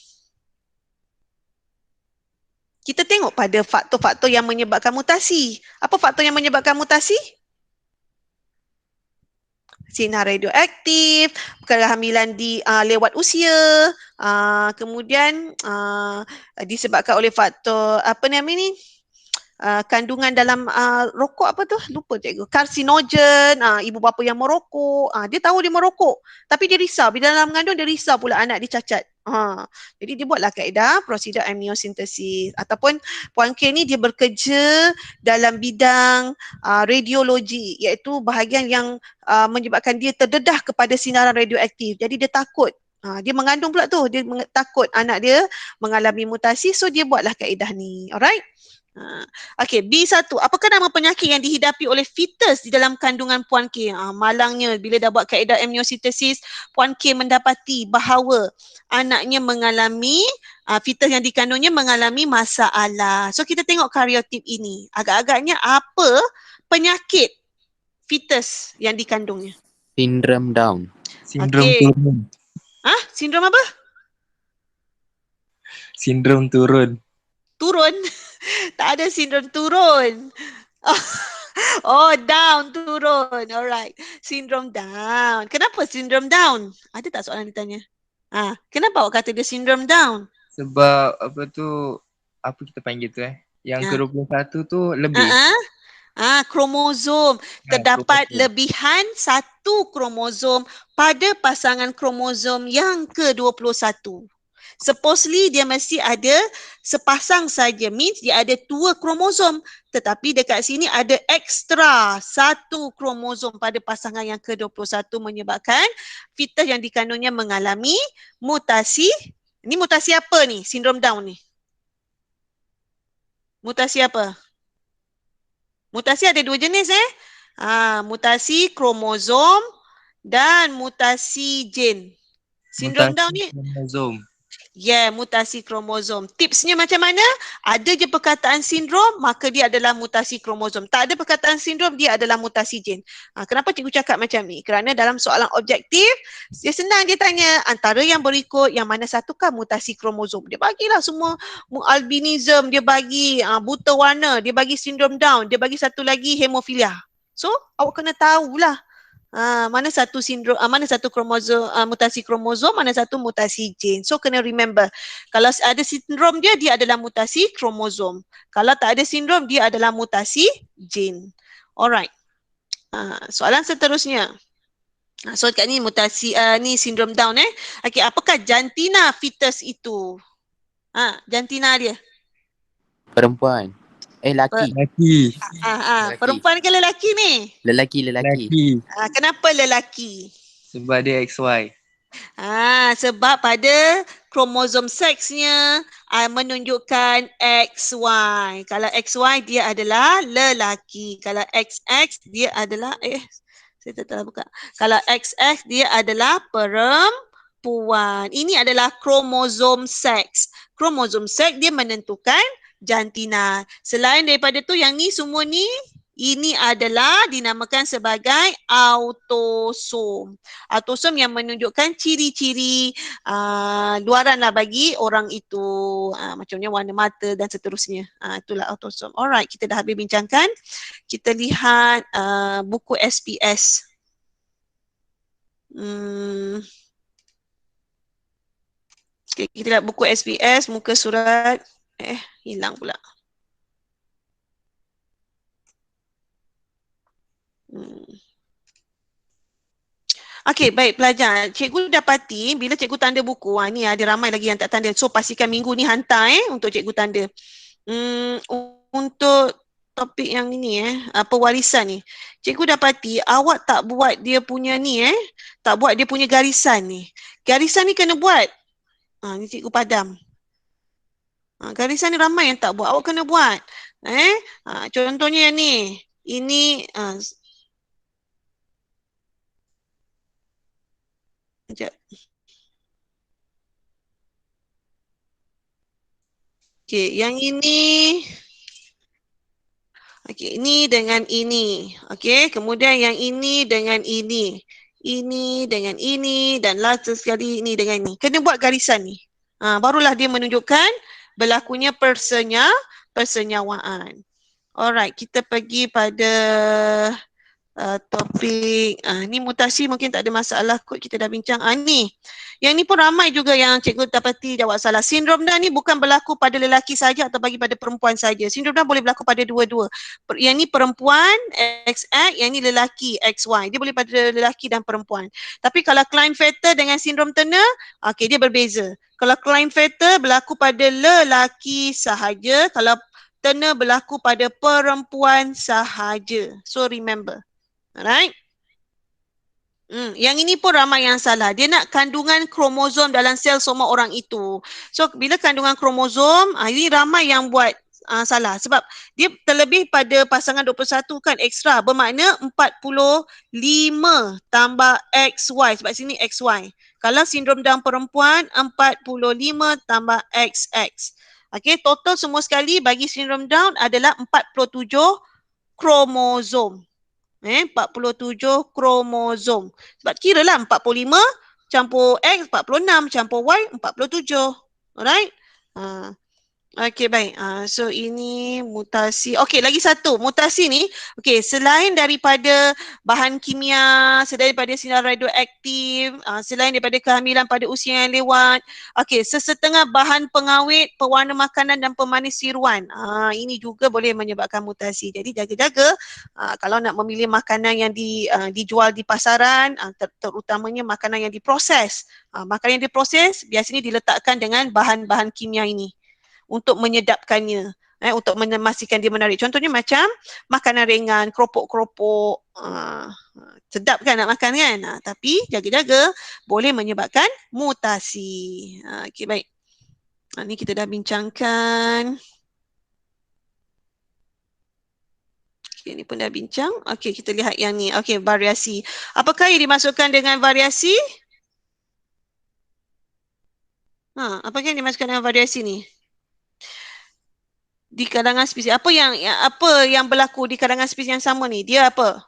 Kita tengok pada faktor-faktor yang menyebabkan mutasi. Apa faktor yang menyebabkan mutasi? sinar radioaktif, kehamilan lewat usia, kemudian disebabkan oleh faktor apa nama ni? Kandungan dalam rokok apa tu? Lupa cikgu. Karsinogen, ibu bapa yang merokok, dia tahu dia merokok tapi dia risau bila dalam mengandung, dia risau pula anak dia cacat. Jadi dia buatlah kaedah prosedur amniocentesis ataupun Puan K ni dia bekerja dalam bidang radiologi, iaitu bahagian yang menyebabkan dia terdedah kepada sinaran radioaktif. Jadi dia takut. Dia mengandung pula tu, dia takut anak dia mengalami mutasi, so dia buatlah kaedah ni. Alright? Okey, B1. Apakah nama penyakit yang dihidapi oleh fetus di dalam kandungan Puan K? Malangnya bila dah buat kaedah amniocentesis, Puan K mendapati bahawa anaknya mengalami, fetus yang dikandungnya mengalami masalah. So kita tengok karyotyp ini. Agak-agaknya apa penyakit fetus yang dikandungnya? Sindrom Down. Sindrom Okey. turun. Sindrom apa? Sindrom turun. Turun? Tak ada sindrom turun. Oh, down, turun. Alright. Sindrom down. Kenapa sindrom down? Ada tak soalan ditanya? Kenapa awak kata dia sindrom down? Sebab apa tu, apa kita panggil tu yang ke-21 tu lebih. Kromosom. Terdapat kromosom. lebihan satu kromosom pada pasangan kromosom yang ke-21. Supposedly dia mesti ada sepasang saja, means dia ada 2 kromosom, tetapi dekat sini ada ekstra 1 kromosom pada pasangan yang ke-21 menyebabkan fetus yang dikandungnya mengalami mutasi. Ini mutasi apa ni? Sindrom Down ni. Mutasi apa? Mutasi ada 2 jenis mutasi kromosom dan mutasi gen. Sindrom Down ni kromosom. mutasi kromosom. Tipsnya macam mana? Ada je perkataan sindrom, maka dia adalah mutasi kromosom. Tak ada perkataan sindrom, dia adalah mutasi gen. Kenapa cikgu cakap macam ni? Kerana dalam soalan objektif, dia senang dia tanya antara yang berikut, yang mana satukah mutasi kromosom. Dia bagilah semua, albinism, dia bagi buta warna, dia bagi sindrom Down, dia bagi satu lagi hemofilia. So, awak kena tahulah. Mana satu sindrom, mana satu kromosom, mutasi kromosom, mana satu mutasi gen. So kena remember, kalau ada sindrom dia adalah mutasi kromosom. Kalau tak ada sindrom, dia adalah mutasi gen. Alright. Soalan seterusnya. So kat ni mutasi, ni sindrom Down Okey, apakah jantina fetus itu? Jantina dia. Perempuan. Laki. Lelaki. Lelaki. Perempuan ke lelaki ni? Lelaki. Kenapa lelaki? Sebab dia XY. Sebab pada kromosom seksnya menunjukkan XY. Kalau XY dia adalah lelaki. Kalau XX dia adalah saya tak tahu buka. Kalau XX dia adalah perempuan. Ini adalah kromosom seks. Kromosom seks dia menentukan jantina. Selain daripada tu, yang ni semua ni, ini adalah dinamakan sebagai autosom. Autosom yang menunjukkan ciri-ciri luaran lah bagi orang itu. Macamnya warna mata dan seterusnya. Itulah autosom. Alright, kita dah habis bincangkan. Kita lihat buku SPS. Okay, kita lihat buku SPS, muka surat. Hilang pula. Okey, baik pelajar. Cikgu dapati bila cikgu tanda buku, ni ada ramai lagi yang tak tanda. So pastikan minggu ni hantar untuk cikgu tanda. Untuk topik yang ini pewarisan ni. Cikgu dapati awak tak buat dia punya ni tak buat dia punya garisan ni. Garisan ni kena buat. Ni cikgu padam. Garisan ni ramai yang tak buat. Awak kena buat. Contohnya yang ni. Ini sekejap. Okey, yang ini. Okey, ini dengan ini. Okey, kemudian yang ini dengan ini. Ini dengan ini dan last sekali ini dengan ini. Kena buat garisan ni. Barulah dia menunjukkan berlakunya persenyawaan. Alright, kita pergi pada topik ni mutasi mungkin tak ada masalah kot, kita dah bincang. Ni yang ni pun ramai juga yang cikgu dapati jawab salah. Sindrom Down ni bukan berlaku pada lelaki saja atau bagi pada perempuan saja. Sindrom Down boleh berlaku pada dua-dua. Yang ni perempuan XX, yang ni lelaki XY. Dia boleh pada lelaki dan perempuan. Tapi kalau Klinefelter dengan sindrom Turner, okey, dia berbeza. Kalau Klinefelter berlaku pada lelaki sahaja, kalau Turner berlaku pada perempuan sahaja. So remember. Alright. Yang ini pun ramai yang salah. Dia nak kandungan kromosom dalam sel semua orang itu. So bila kandungan kromosom, ini ramai yang buat salah. Sebab dia terlebih pada pasangan 21 kan ekstra. Bermakna 45 tambah XY. Sebab sini XY. Kalau sindrom Down perempuan, 45 tambah XX. Okay, total semua sekali bagi sindrom Down adalah 47 kromosom. 47 kromosom. Sebab kira lah 45 campur X, 46 campur Y, 47. Alright? Okey, baik. So ini mutasi. Okey, lagi satu. Mutasi ni, okey, selain daripada bahan kimia, selain daripada sinar radioaktif, selain daripada kehamilan pada usia yang lewat, okey, sesetengah bahan pengawet, pewarna makanan dan pemanis siruan. Ini juga boleh menyebabkan mutasi. Jadi jaga-jaga kalau nak memilih makanan yang dijual di pasaran, terutamanya makanan yang diproses. Makanan yang diproses biasanya diletakkan dengan bahan-bahan kimia ini untuk menyedapkannya, untuk memastikan dia menarik. Contohnya macam makanan ringan, keropok-keropok, sedap kan nak makan kan? Tapi jaga-jaga boleh menyebabkan mutasi. Okey, baik. Ini kita dah bincangkan. Okay, ini pun dah bincang. Okey, kita lihat yang ni. Okey, variasi. Apakah yang dimasukkan dengan variasi? Apakah yang dimasukkan dengan variasi ni? Di kalangan spesies. Apa yang berlaku di kalangan spesies yang sama ni? Dia apa?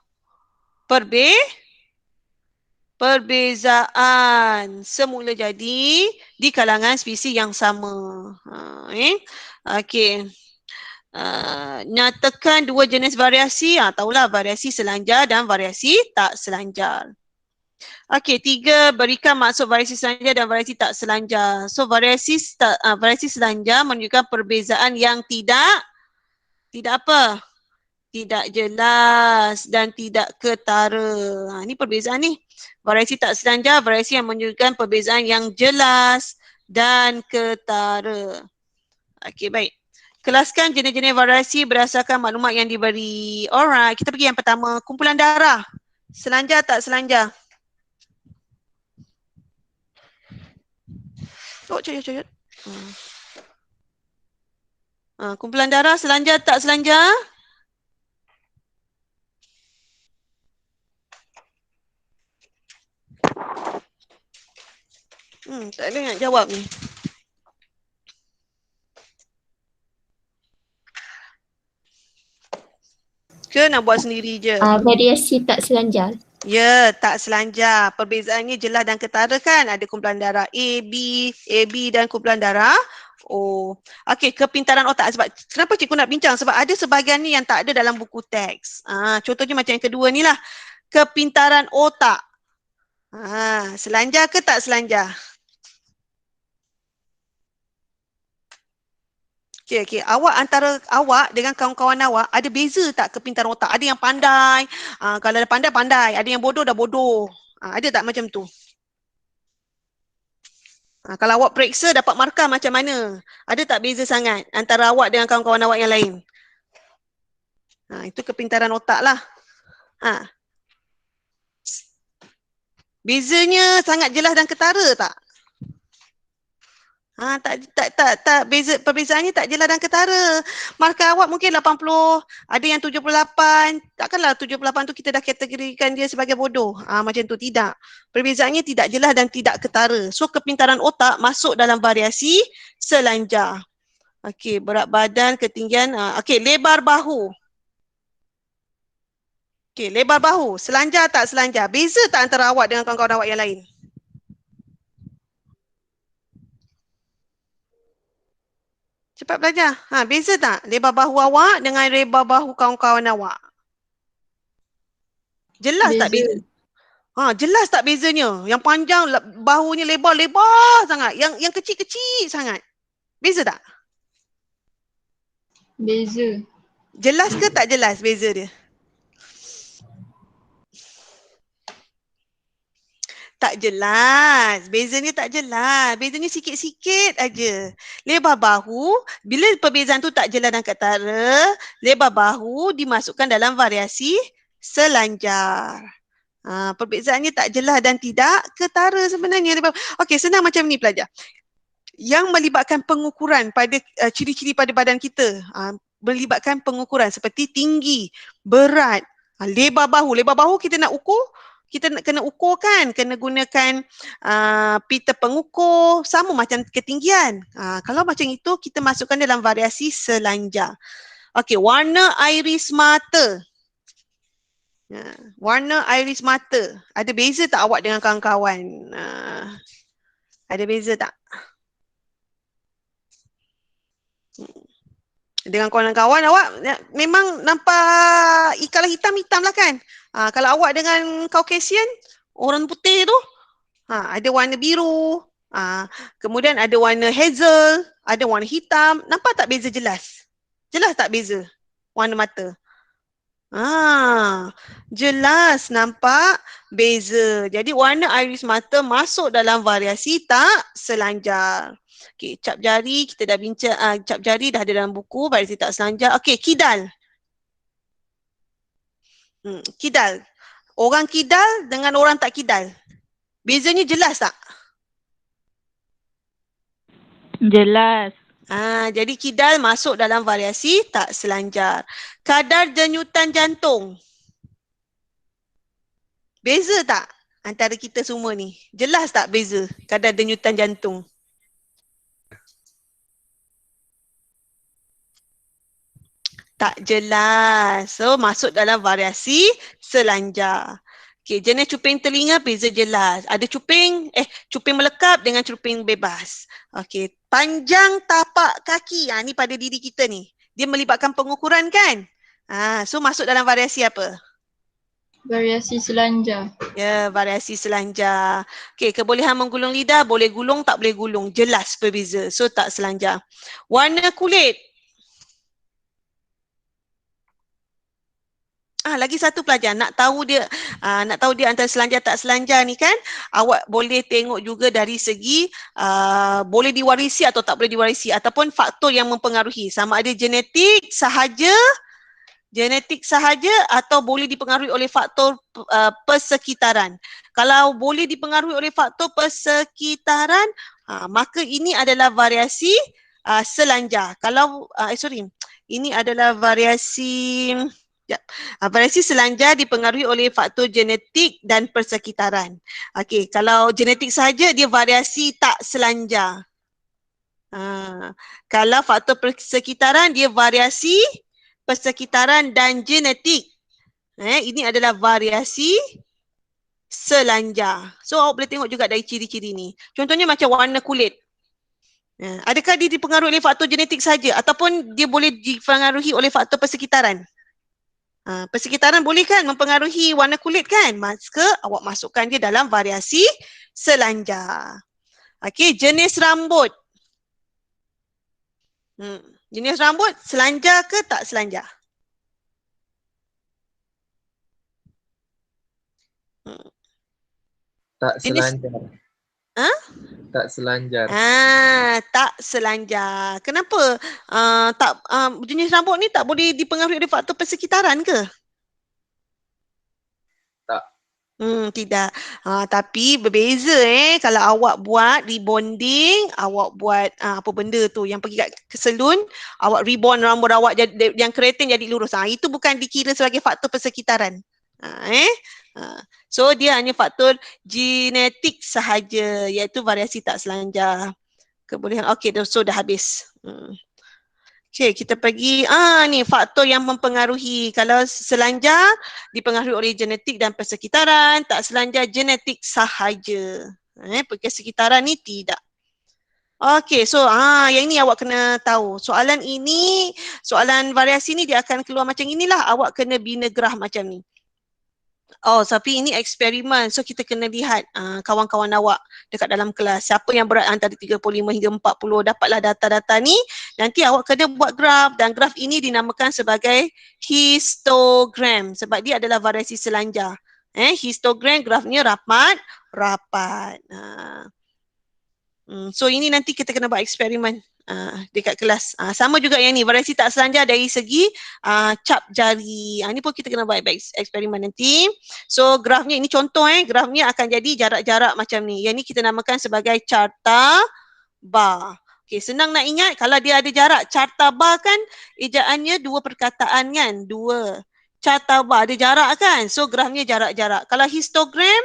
Perbezaan semula jadi di kalangan spesies yang sama. Okey. Nyatakan dua jenis variasi. Tahulah variasi selanjar dan variasi tak selanjar. Okey, 3, berikan maksud variasi selanjar dan variasi tak selanjar. So variasi selanjar menunjukkan perbezaan yang tidak apa? Tidak jelas dan tidak ketara. Ini perbezaan ni. Variasi tak selanjar, variasi yang menunjukkan perbezaan yang jelas dan ketara. Okey, baik. Kelaskan jenis-jenis variasi berdasarkan maklumat yang diberi. Alright, kita pergi yang pertama. Kumpulan darah. Selanjar tak selanjar? Cayut. Kumpulan darah selanjar tak selanjar? Tak ada yang jawab ni. Ke nak buat sendiri je? Variasi tak selanjar. Ya, tak selanjar. Perbezaannya jelas dan ketara kan? Ada kumpulan darah A, B dan kumpulan darah O. Okey, kepintaran otak. Sebab kenapa cikgu nak bincang? Sebab ada sebahagian ni yang tak ada dalam buku teks. Contohnya macam yang kedua ni lah. Kepintaran otak. Selanjar ke tak selanjar? Okey. Antara awak dengan kawan-kawan awak ada beza tak kepintaran otak? Ada yang pandai, kalau ada pandai. Ada yang bodoh dah bodoh. Ada tak macam tu? Kalau awak periksa dapat markah macam mana? Ada tak beza sangat antara awak dengan kawan-kawan awak yang lain? Itu kepintaran otak lah. Bezanya sangat jelas dan ketara tak? Tak perbezaannya tak jelas dan ketara. Markah awak mungkin 80, ada yang 78. Takkanlah 78 tu kita dah kategorikan dia sebagai bodoh. Macam tu tidak. Perbezaannya tidak jelas dan tidak ketara. So kepintaran otak masuk dalam variasi selanjar. Okey, berat badan, ketinggian, okey, lebar bahu. Okey, lebar bahu, selanjar tak selanjar? Beza tak antara awak dengan kawan-kawan awak yang lain? Cepat belajar. Beza tak lebar bahu awak dengan lebar bahu kawan-kawan awak? Jelas tak Beza. beza? Jelas tak bezanya? Yang panjang, bahunya lebar-lebar sangat. Yang kecil-kecil sangat. Beza tak? Beza. Jelas ke tak jelas beza dia? Tak jelas. Bezanya tak jelas. Bezanya sikit-sikit aja. Lebar bahu, bila perbezaan tu tak jelas dan ketara, lebar bahu dimasukkan dalam variasi selanjar. Perbezaannya tak jelas dan tidak ketara sebenarnya. Okey, senang macam ni pelajar. Yang melibatkan pengukuran pada ciri-ciri pada badan kita. Melibatkan pengukuran seperti tinggi, berat, lebar bahu. Lebar bahu kita nak ukur, kita nak kena ukur kan, kena gunakan pita pengukur, sama macam ketinggian. Kalau macam itu, kita masukkan dalam variasi selanjar. Okey, warna iris mata. Warna iris mata. Ada beza tak awak dengan kawan-kawan? Ada beza tak? Dengan kawan-kawan awak memang nampak kalau hitam-hitam lah kan? Kalau awak dengan Caucasian, orang putih tu, ada warna biru, kemudian ada warna hazel, ada warna hitam. Nampak tak beza jelas? Jelas tak beza warna mata? Jelas nampak beza. Jadi warna iris mata masuk dalam variasi tak selanjar. Okey, cap jari kita dah bincang, cap jari dah ada dalam buku, variasi tak selanjar. Okey, kidal. Kidal. Orang kidal dengan orang tak kidal. Bezanya jelas tak? Jelas. Jadi kidal masuk dalam variasi tak selanjar. Kadar denyutan jantung. Beza tak antara kita semua ni? Jelas tak beza kadar denyutan jantung? Tak jelas. So masuk dalam variasi selanjar. Okey, jenis cuping telinga beza jelas. Ada cuping melekap dengan cuping bebas. Okey, panjang tapak kaki. Ni pada diri kita ni. Dia melibatkan pengukuran kan? So masuk dalam variasi apa? Variasi selanjar. Ya, variasi selanjar. Okey, kebolehan menggulung lidah, boleh gulung, tak boleh gulung. Jelas berbeza. So tak selanjar. Warna kulit. Lagi satu pelajar nak tahu dia antara selanjar tak selanjar ni kan, awak boleh tengok juga dari segi boleh diwarisi atau tak boleh diwarisi ataupun faktor yang mempengaruhi, sama ada genetik sahaja atau boleh dipengaruhi oleh faktor persekitaran. Kalau boleh dipengaruhi oleh faktor persekitaran, maka ini adalah variasi selanjar. Ini adalah variasi variasi selanjar dipengaruhi oleh faktor genetik dan persekitaran. Okey, kalau genetik sahaja dia variasi tak selanjar. Kalau faktor persekitaran dia variasi persekitaran dan genetik. Ini adalah variasi selanjar. So awak boleh tengok juga dari ciri-ciri ni. Contohnya macam warna kulit. Adakah dia dipengaruhi oleh faktor genetik saja ataupun dia boleh dipengaruhi oleh faktor persekitaran? Persekitaran boleh kan mempengaruhi warna kulit kan? Maka awak masukkan dia dalam variasi selanjar. Okey, jenis rambut. Jenis rambut selanjar ke tak selanjar? Tak Jenis- selanjar. Tak selanjar. Tak selanjar. Kenapa? Jenis rambut ni tak boleh dipengaruhi oleh faktor persekitaran ke? Tak. Tidak. Tapi berbeza kalau awak buat rebonding, awak buat apa benda tu yang pergi ke salon, awak rebond rambut awak yang keratin jadi lurus. Itu bukan dikira sebagai faktor persekitaran. So dia hanya faktor genetik sahaja, iaitu variasi tak selanjar. Kebolehan. Okey, so dah habis. Okey, kita pergi ni faktor yang mempengaruhi. Kalau selanjar dipengaruhi oleh genetik dan persekitaran, tak selanjar genetik sahaja. Persekitaran ni tidak. Okey, so yang ini awak kena tahu. Soalan variasi ni dia akan keluar macam inilah. Awak kena bina graf macam ni. Oh, tapi ini eksperimen. So kita kena lihat kawan-kawan awak dekat dalam kelas. Siapa yang berat antara 35 hingga 40, dapatlah data-data ni. Nanti awak kena buat graf dan graf ini dinamakan sebagai histogram sebab dia adalah variasi selanjar. Histogram grafnya rapat. So ini nanti kita kena buat eksperimen dekat kelas. Sama juga yang ni, variasi tak selanjar dari segi cap jari. Ini pun kita kena buat eksperimen nanti. So grafnya ini contoh grafnya akan jadi jarak-jarak macam ni. Yang ni kita namakan sebagai carta bar. Okay, senang nak ingat kalau dia ada jarak. Carta bar kan ejaannya dua perkataan kan? Dua. Carta bar ada jarak kan? So grafnya jarak-jarak. Kalau histogram,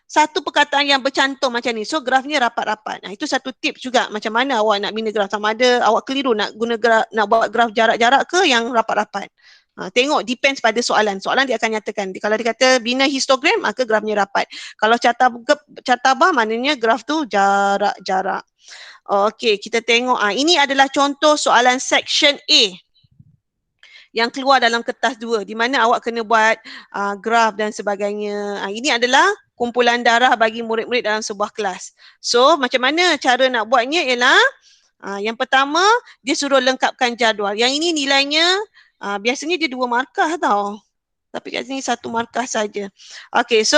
satu perkataan yang bercantum macam ni. So grafnya rapat-rapat. Itu satu tips juga macam mana awak nak bina graf. Sama ada awak keliru nak guna graf, nak buat graf jarak-jarak ke yang rapat-rapat. Tengok depends pada soalan. Soalan dia akan nyatakan. Kalau dia kata bina histogram, maka grafnya rapat. Kalau carta bar maknanya graf tu jarak-jarak. Okey, kita tengok. Ini adalah contoh soalan section A yang keluar dalam kertas 2 di mana awak kena buat graf dan sebagainya. Ini adalah kumpulan darah bagi murid-murid dalam sebuah kelas. So macam mana cara nak buatnya ialah yang pertama dia suruh lengkapkan jadual. Yang ini nilainya biasanya dia 2 markah tau. Tapi kat sini 1 markah saja. Okey, so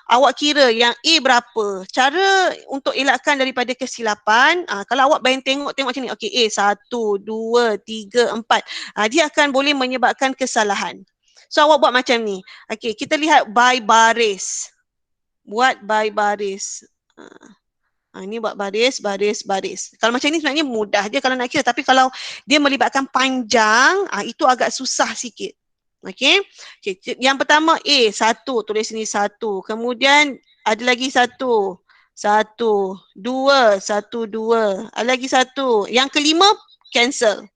awak kira yang A berapa. Cara untuk elakkan daripada kesilapan, kalau awak tengok macam ni. Okey, A 1, 2, 3, 4. Dia akan boleh menyebabkan kesalahan. So awak buat macam ni. Okey, kita lihat by baris. Buat by baris. Ini buat baris. Kalau macam ni sebenarnya mudah je kalau nak kira. Tapi kalau dia melibatkan panjang, itu agak susah sikit. Okay. Yang pertama A, 1, tulis sini 1. Kemudian ada lagi 1, 2, 1, 2. Ada lagi 1. Yang kelima cancel.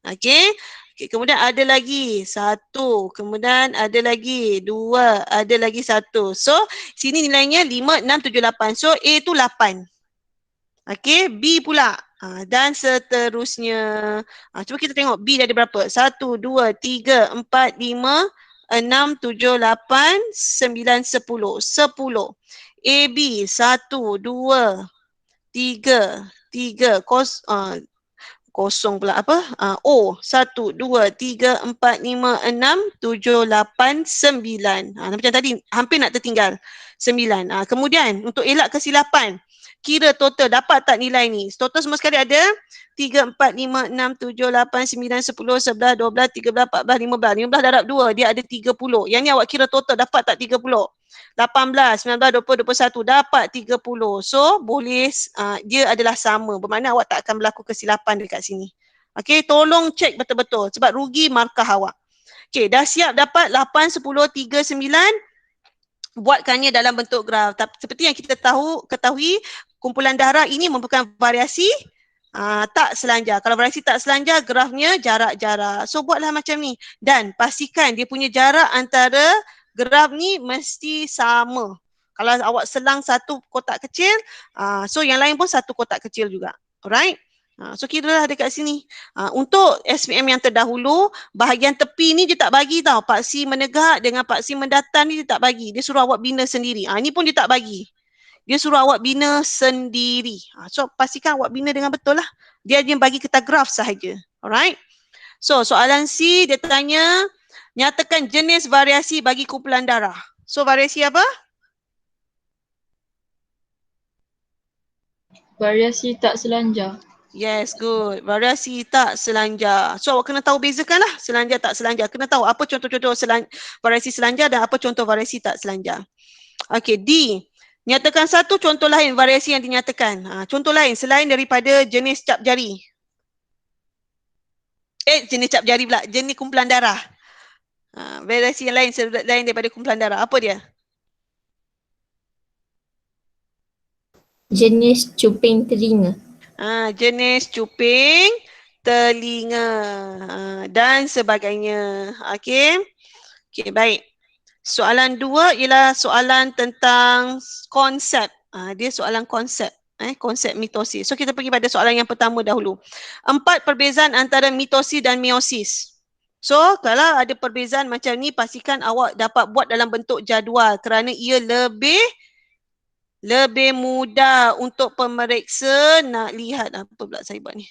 Okay. Kemudian ada lagi 1. Kemudian ada lagi 2. Ada lagi 1. So sini nilainya 5, 6, 7, 8. So A tu 8. Okay. B pula. Dan seterusnya. Cuba kita tengok B ada berapa? 1, 2, 3, 4, 5, 6, 7, 8, 9, 10. 10. AB 1, 2, 3, kosong pula apa? O 1, 2, 3, 4, 5, 6, 7, 8, 9. Macam tadi hampir nak tertinggal 9. Kemudian untuk elak kesilapan, kira total dapat tak nilai ni? Total semua sekali ada 3, 4, 5, 6, 7, 8, 9, 10, 11, 12, 13, 14, 15. 15 darab 2, dia ada 30. Yang ni awak kira total dapat tak 30? 18, 19, 20, 21 dapat 30. So boleh dia adalah sama. Bermakna awak tak akan berlaku kesilapan dekat sini. Okey, tolong cek betul-betul sebab rugi markah awak. Okey, dah siap dapat 8, 10, 3, 9. Buatkannya dalam bentuk graf. Seperti yang kita ketahui, kumpulan darah ini merupakan variasi tak selanjar. Kalau variasi tak selanjar, grafnya jarak-jarak. So buatlah macam ni. Dan pastikan dia punya jarak antara graf ni mesti sama. Kalau awak selang satu kotak kecil, so yang lain pun satu kotak kecil juga. Alright? So kiralah dekat sini. Untuk SPM yang terdahulu, bahagian tepi ni dia tak bagi tau. Paksi menegak dengan paksi mendatar ni dia tak bagi. Dia suruh awak bina sendiri. Ini pun dia tak bagi. Dia suruh awak bina sendiri. So pastikan awak bina dengan betul lah. Dia hanya bagi kita graf sahaja. Alright? So soalan C dia tanya, nyatakan jenis variasi bagi kumpulan darah. So variasi apa? Variasi tak selanjar. Yes, good. Variasi tak selanjar. So awak kena tahu bezakan lah selanjar tak selanjar. Kena tahu apa contoh-contoh variasi selanjar dan apa contoh variasi tak selanjar. Okay, D. Nyatakan satu contoh lain variasi yang dinyatakan. Contoh lain selain daripada jenis cap jari. Jenis cap jari pula. Jenis kumpulan darah. Variasi yang lain selain daripada kumpulan darah. Apa dia? Jenis cuping telinga. Jenis cuping telinga dan sebagainya. Okey. Okey, baik. Soalan 2 ialah soalan tentang konsep. Dia soalan konsep. Konsep mitosis. So kita pergi pada soalan yang pertama dahulu. 4 perbezaan antara mitosis dan meiosis. So, kalau ada perbezaan macam ni, pastikan awak dapat buat dalam bentuk jadual kerana ia lebih mudah untuk pemeriksa nak lihat apa pula saya buat ni.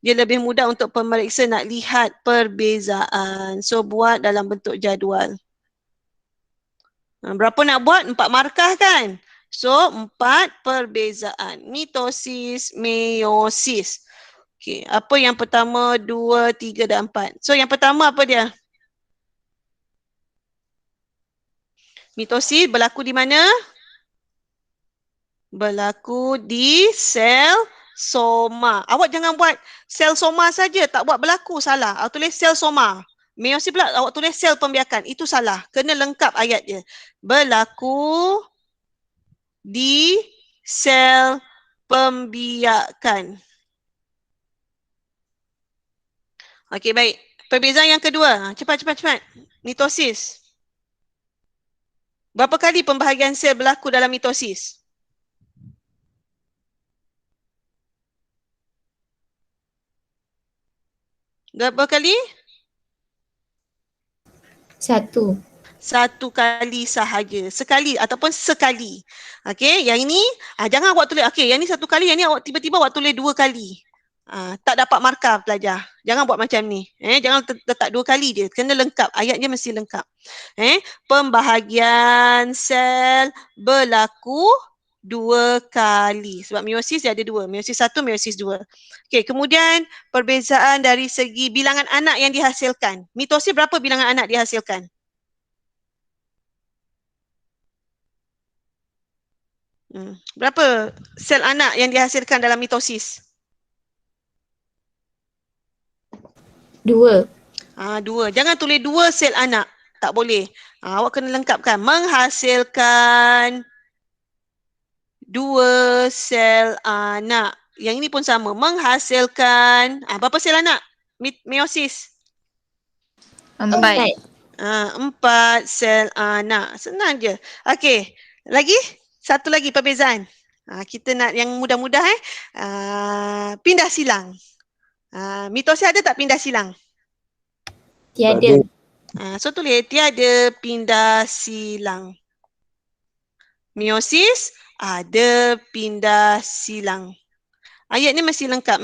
Dia lebih mudah untuk pemeriksa nak lihat perbezaan. So, buat dalam bentuk jadual. Berapa nak buat? 4 markah kan? So, 4 perbezaan. Mitosis, meiosis. Okey, apa yang pertama, 2, 3 dan 4. So, yang pertama apa dia? Mitosis berlaku di mana? Berlaku di sel soma. Awak jangan buat sel soma saja, tak buat berlaku, salah. Awak tulis sel soma. Meiosis pula awak tulis sel pembiakan. Itu salah. Kena lengkap ayat dia. Berlaku di sel pembiakan. Okey, baik. Perbezaan yang kedua. Cepat. Mitosis. Berapa kali pembahagian sel berlaku dalam mitosis? Berapa kali? 1. 1 kali sahaja. Sekali ataupun sekali. Okey, yang ini jangan awak tulis. Okey, yang ni 1 kali, yang ni awak tiba-tiba awak tulis 2 kali. Tak dapat markah pelajar. Jangan buat macam ni. Jangan letak 2 kali je. Kena lengkap. Ayatnya mesti lengkap. Pembahagian sel berlaku 2 kali. Sebab meiosis dia ada 2. Meiosis 1, meiosis 2. Okey, kemudian perbezaan dari segi bilangan anak yang dihasilkan. Mitosis berapa bilangan anak dihasilkan? Berapa sel anak yang dihasilkan dalam mitosis? 2. 2. Jangan tulis 2 sel anak. Tak boleh. Awak kena lengkapkan. Menghasilkan 2 sel anak. Yang ini pun sama. Menghasilkan berapa sel anak? Meiosis. 4. 4 sel anak. Senang je. Okey. Lagi? Satu lagi perbezaan. Kita nak yang mudah-mudah pindah silang. Mitosis ada tak pindah silang? Tiada. So tulis tiada pindah silang. Meiosis ada pindah silang. Ayat ni mesti lengkap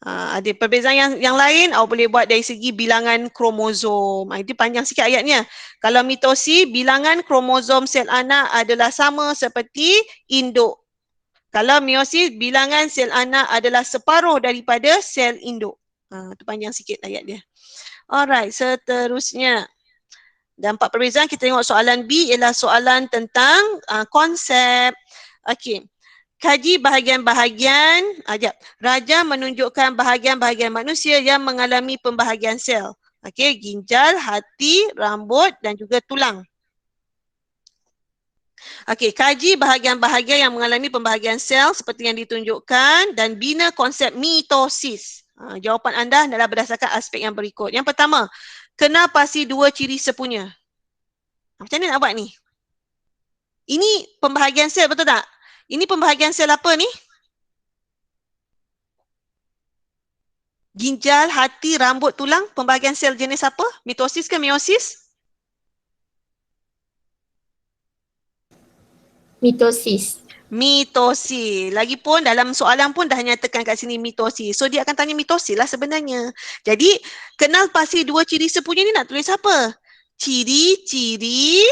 ada perbezaan yang lain awak boleh buat dari segi bilangan kromosom. Itu panjang sikit ayatnya. Kalau mitosis, bilangan kromosom sel anak adalah sama seperti induk. Kalau meiosis, bilangan sel anak adalah separuh daripada sel induk. Itu panjang sikit ayat dia. Alright, seterusnya. Dan 4 perbezaan, kita tengok soalan B ialah soalan tentang konsep. Okey. Kaji bahagian-bahagian. Raja menunjukkan bahagian-bahagian manusia yang mengalami pembahagian sel. Okey, ginjal, hati, rambut dan juga tulang. Okey, kaji bahagian-bahagian yang mengalami pembahagian sel seperti yang ditunjukkan dan bina konsep mitosis. Jawapan anda adalah berdasarkan aspek yang berikut. Yang pertama, kena pasti 2 ciri sepunya. Macam mana nak buat ni? Ini pembahagian sel betul tak? Ini pembahagian sel apa ni? Ginjal, hati, rambut, tulang. Pembahagian sel jenis apa? Mitosis ke meiosis? Mitosis. Mitosis. Lagipun dalam soalan pun dah nyatakan kat sini mitosis. So dia akan tanya mitosis lah sebenarnya. Jadi kenal pasti 2 ciri sepunya ni nak tulis apa? Ciri-ciri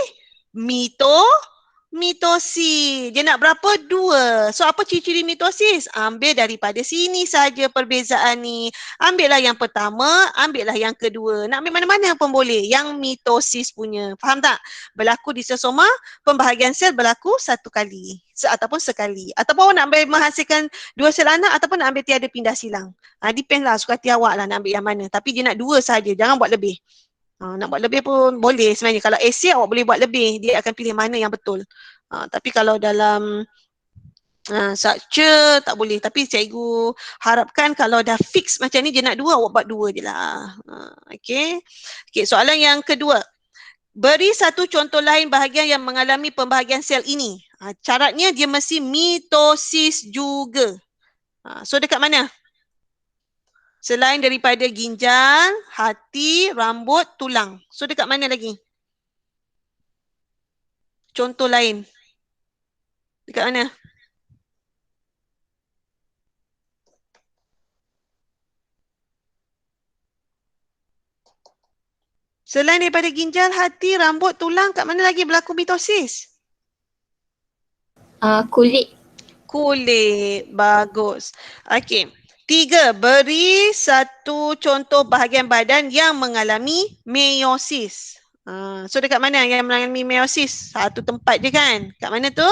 mitosis. Dia nak berapa? 2. So apa ciri-ciri mitosis? Ambil daripada sini saja perbezaan ni. Ambillah yang pertama, ambillah yang kedua. Nak ambil mana-mana pun boleh. Yang mitosis punya. Faham tak? Berlaku di sel soma, pembahagian sel berlaku 1 kali. Ataupun sekali. Ataupun awak nak ambil menghasilkan 2 sel anak ataupun nak ambil tiada pindah silang. Depend lah, suka hati awak lah nak ambil yang mana. Tapi dia nak 2 sahaja, jangan buat lebih. Nak buat lebih pun boleh sebenarnya. Kalau essay awak boleh buat lebih, dia akan pilih mana yang betul. Tapi kalau dalam structure tak boleh. Tapi cikgu harapkan kalau dah fix macam ni dia nak 2, awak buat 2 je lah. Okay, soalan yang kedua. Beri satu contoh lain bahagian yang mengalami pembahagian sel ini. Syaratnya dia mesti mitosis juga. So dekat mana? Selain daripada ginjal, hati, rambut, tulang. So dekat mana lagi? Contoh lain. Dekat mana? Selain daripada ginjal, hati, rambut, tulang, kat mana lagi berlaku mitosis? Kulit. Kulit. Bagus. Okey. 3. Beri satu contoh bahagian badan yang mengalami meiosis. So dekat mana yang mengalami meiosis? Satu tempat je kan? Kat mana tu?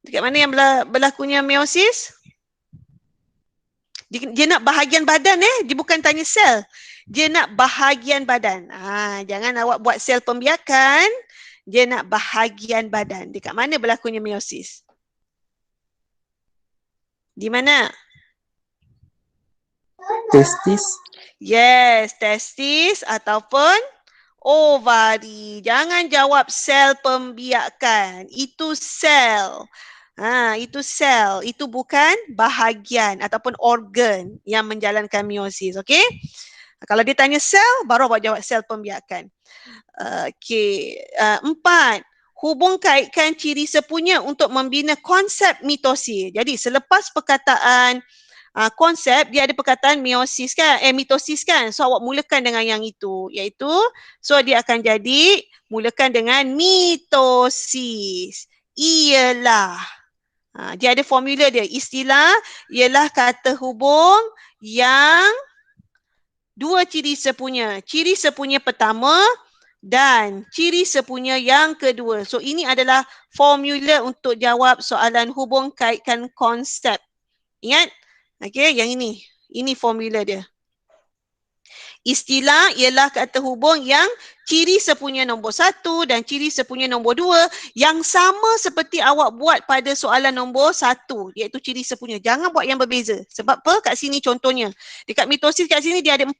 Dekat mana yang berlakunya meiosis? Dia nak bahagian badan dia bukan tanya sel. Dia nak bahagian badan. Jangan awak buat sel pembiakan. Dia nak bahagian badan. Dekat mana berlakunya meiosis? Di mana? Testis. Yes, testis ataupun ovari. Jangan jawab sel pembiakan. Itu sel. Itu sel. Itu bukan bahagian ataupun organ yang menjalankan meiosis. Okey? Kalau dia tanya sel, baru awak jawab sel pembiakan. Okey. 4. Hubung kaitkan ciri sepunya untuk membina konsep mitosis. Jadi selepas perkataan konsep, dia ada perkataan meiosis kan, mitosis kan. So awak mulakan dengan yang itu, iaitu so dia akan jadi mulakan dengan mitosis. Ialah dia ada formula dia. Istilah ialah kata hubung yang dua ciri sepunya. Ciri sepunya pertama dan ciri sepunya yang kedua. So ini adalah formula untuk jawab soalan hubung kaitkan konsep. Ingat? Okey, yang ini. Ini formula dia. Istilah ialah kata hubung yang ciri sepunya nombor 1 dan ciri sepunya nombor 2 yang sama seperti awak buat pada soalan nombor 1, iaitu ciri sepunya. Jangan buat yang berbeza. Sebab apa? Kat sini contohnya. Dekat mitosis kat sini dia ada 4.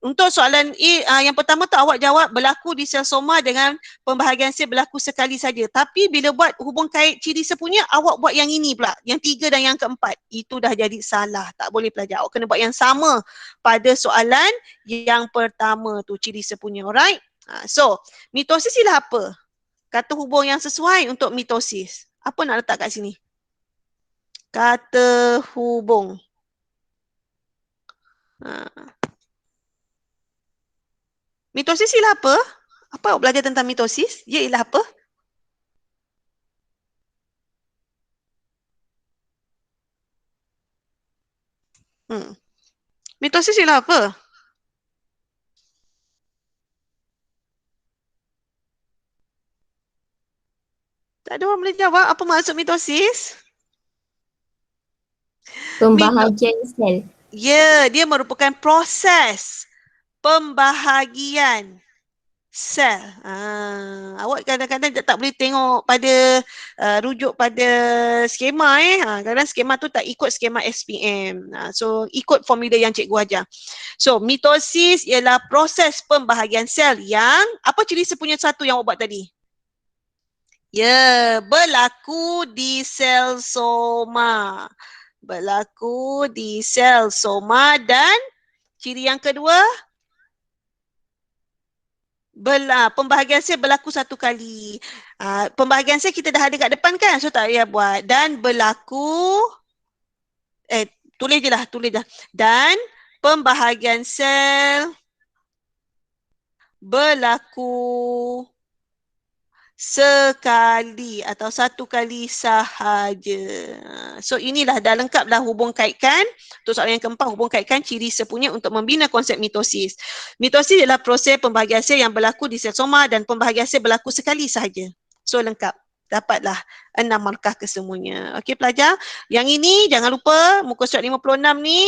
Untuk soalan A, yang pertama tu awak jawab berlaku di sel soma dengan pembahagian sel berlaku sekali saja. Tapi bila buat hubung kait ciri sepunya, awak buat yang ini pula. Yang 3 dan yang keempat. Itu dah jadi salah. Tak boleh pelajar. Awak kena buat yang sama pada soalan yang pertama tu, ciri sepunya. Alright? So, mitosis ialah apa? Kata hubung yang sesuai untuk mitosis. Apa nak letak kat sini? Kata hubung. Mitosis ialah apa? Apa awak belajar tentang mitosis? Ia ialah apa? Mitosis ialah apa? Tak ada orang boleh jawab apa maksud mitosis? Pembahagian sel. Ya, dia merupakan proses pembahagian sel. Awak kadang-kadang tak boleh tengok pada rujuk pada skema kadang skema tu tak ikut skema SPM. So ikut formula yang cikgu ajar. So mitosis ialah proses pembahagian sel yang apa ciri sepunya satu yang awak buat tadi? Ya, berlaku di sel soma. Berlaku di sel soma dan ciri yang kedua pembahagian sel berlaku satu kali. Pembahagian sel kita dah ada kat depan kan? So tak payah buat. Dan berlaku, tulis je lah. Dan pembahagian sel berlaku sekali atau satu kali sahaja. So inilah dah lengkap dah hubung kaitkan. Untuk soalan yang keempat, hubung kaitkan ciri sepunya untuk membina konsep mitosis. Mitosis adalah proses pembahagian sel yang berlaku di sel soma dan pembahagian sel berlaku sekali sahaja. So lengkap. Dapatlah 6 markah kesemuanya. Okey pelajar, yang ini jangan lupa muka surat 56 ni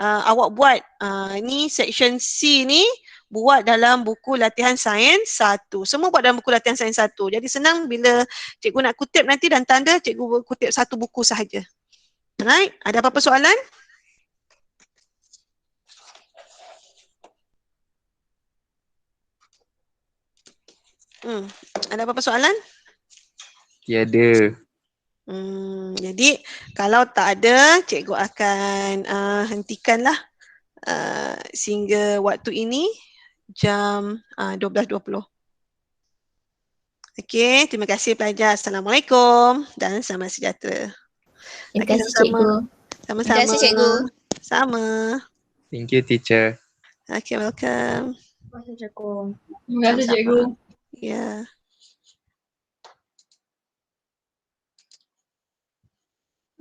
awak buat ni section C ni buat dalam buku latihan sains 1. Semua buat dalam buku latihan sains 1. Jadi senang bila cikgu nak kutip nanti dan tanda, cikgu kutip satu buku sahaja. Alright, ada apa-apa soalan? Ada apa-apa soalan? Tiada. Jadi kalau tak ada, cikgu akan hentikanlah sehingga waktu ini jam 12.20. Okey, terima kasih pelajar. Assalamualaikum dan selamat sejahtera. Terima Okey, kasih sama-sama. cikgu. Sama-sama. Terima kasih, cikgu. Sama. Thank you teacher. Okay, welcome. Terima kasih cikgu. Sama-sama. Ya.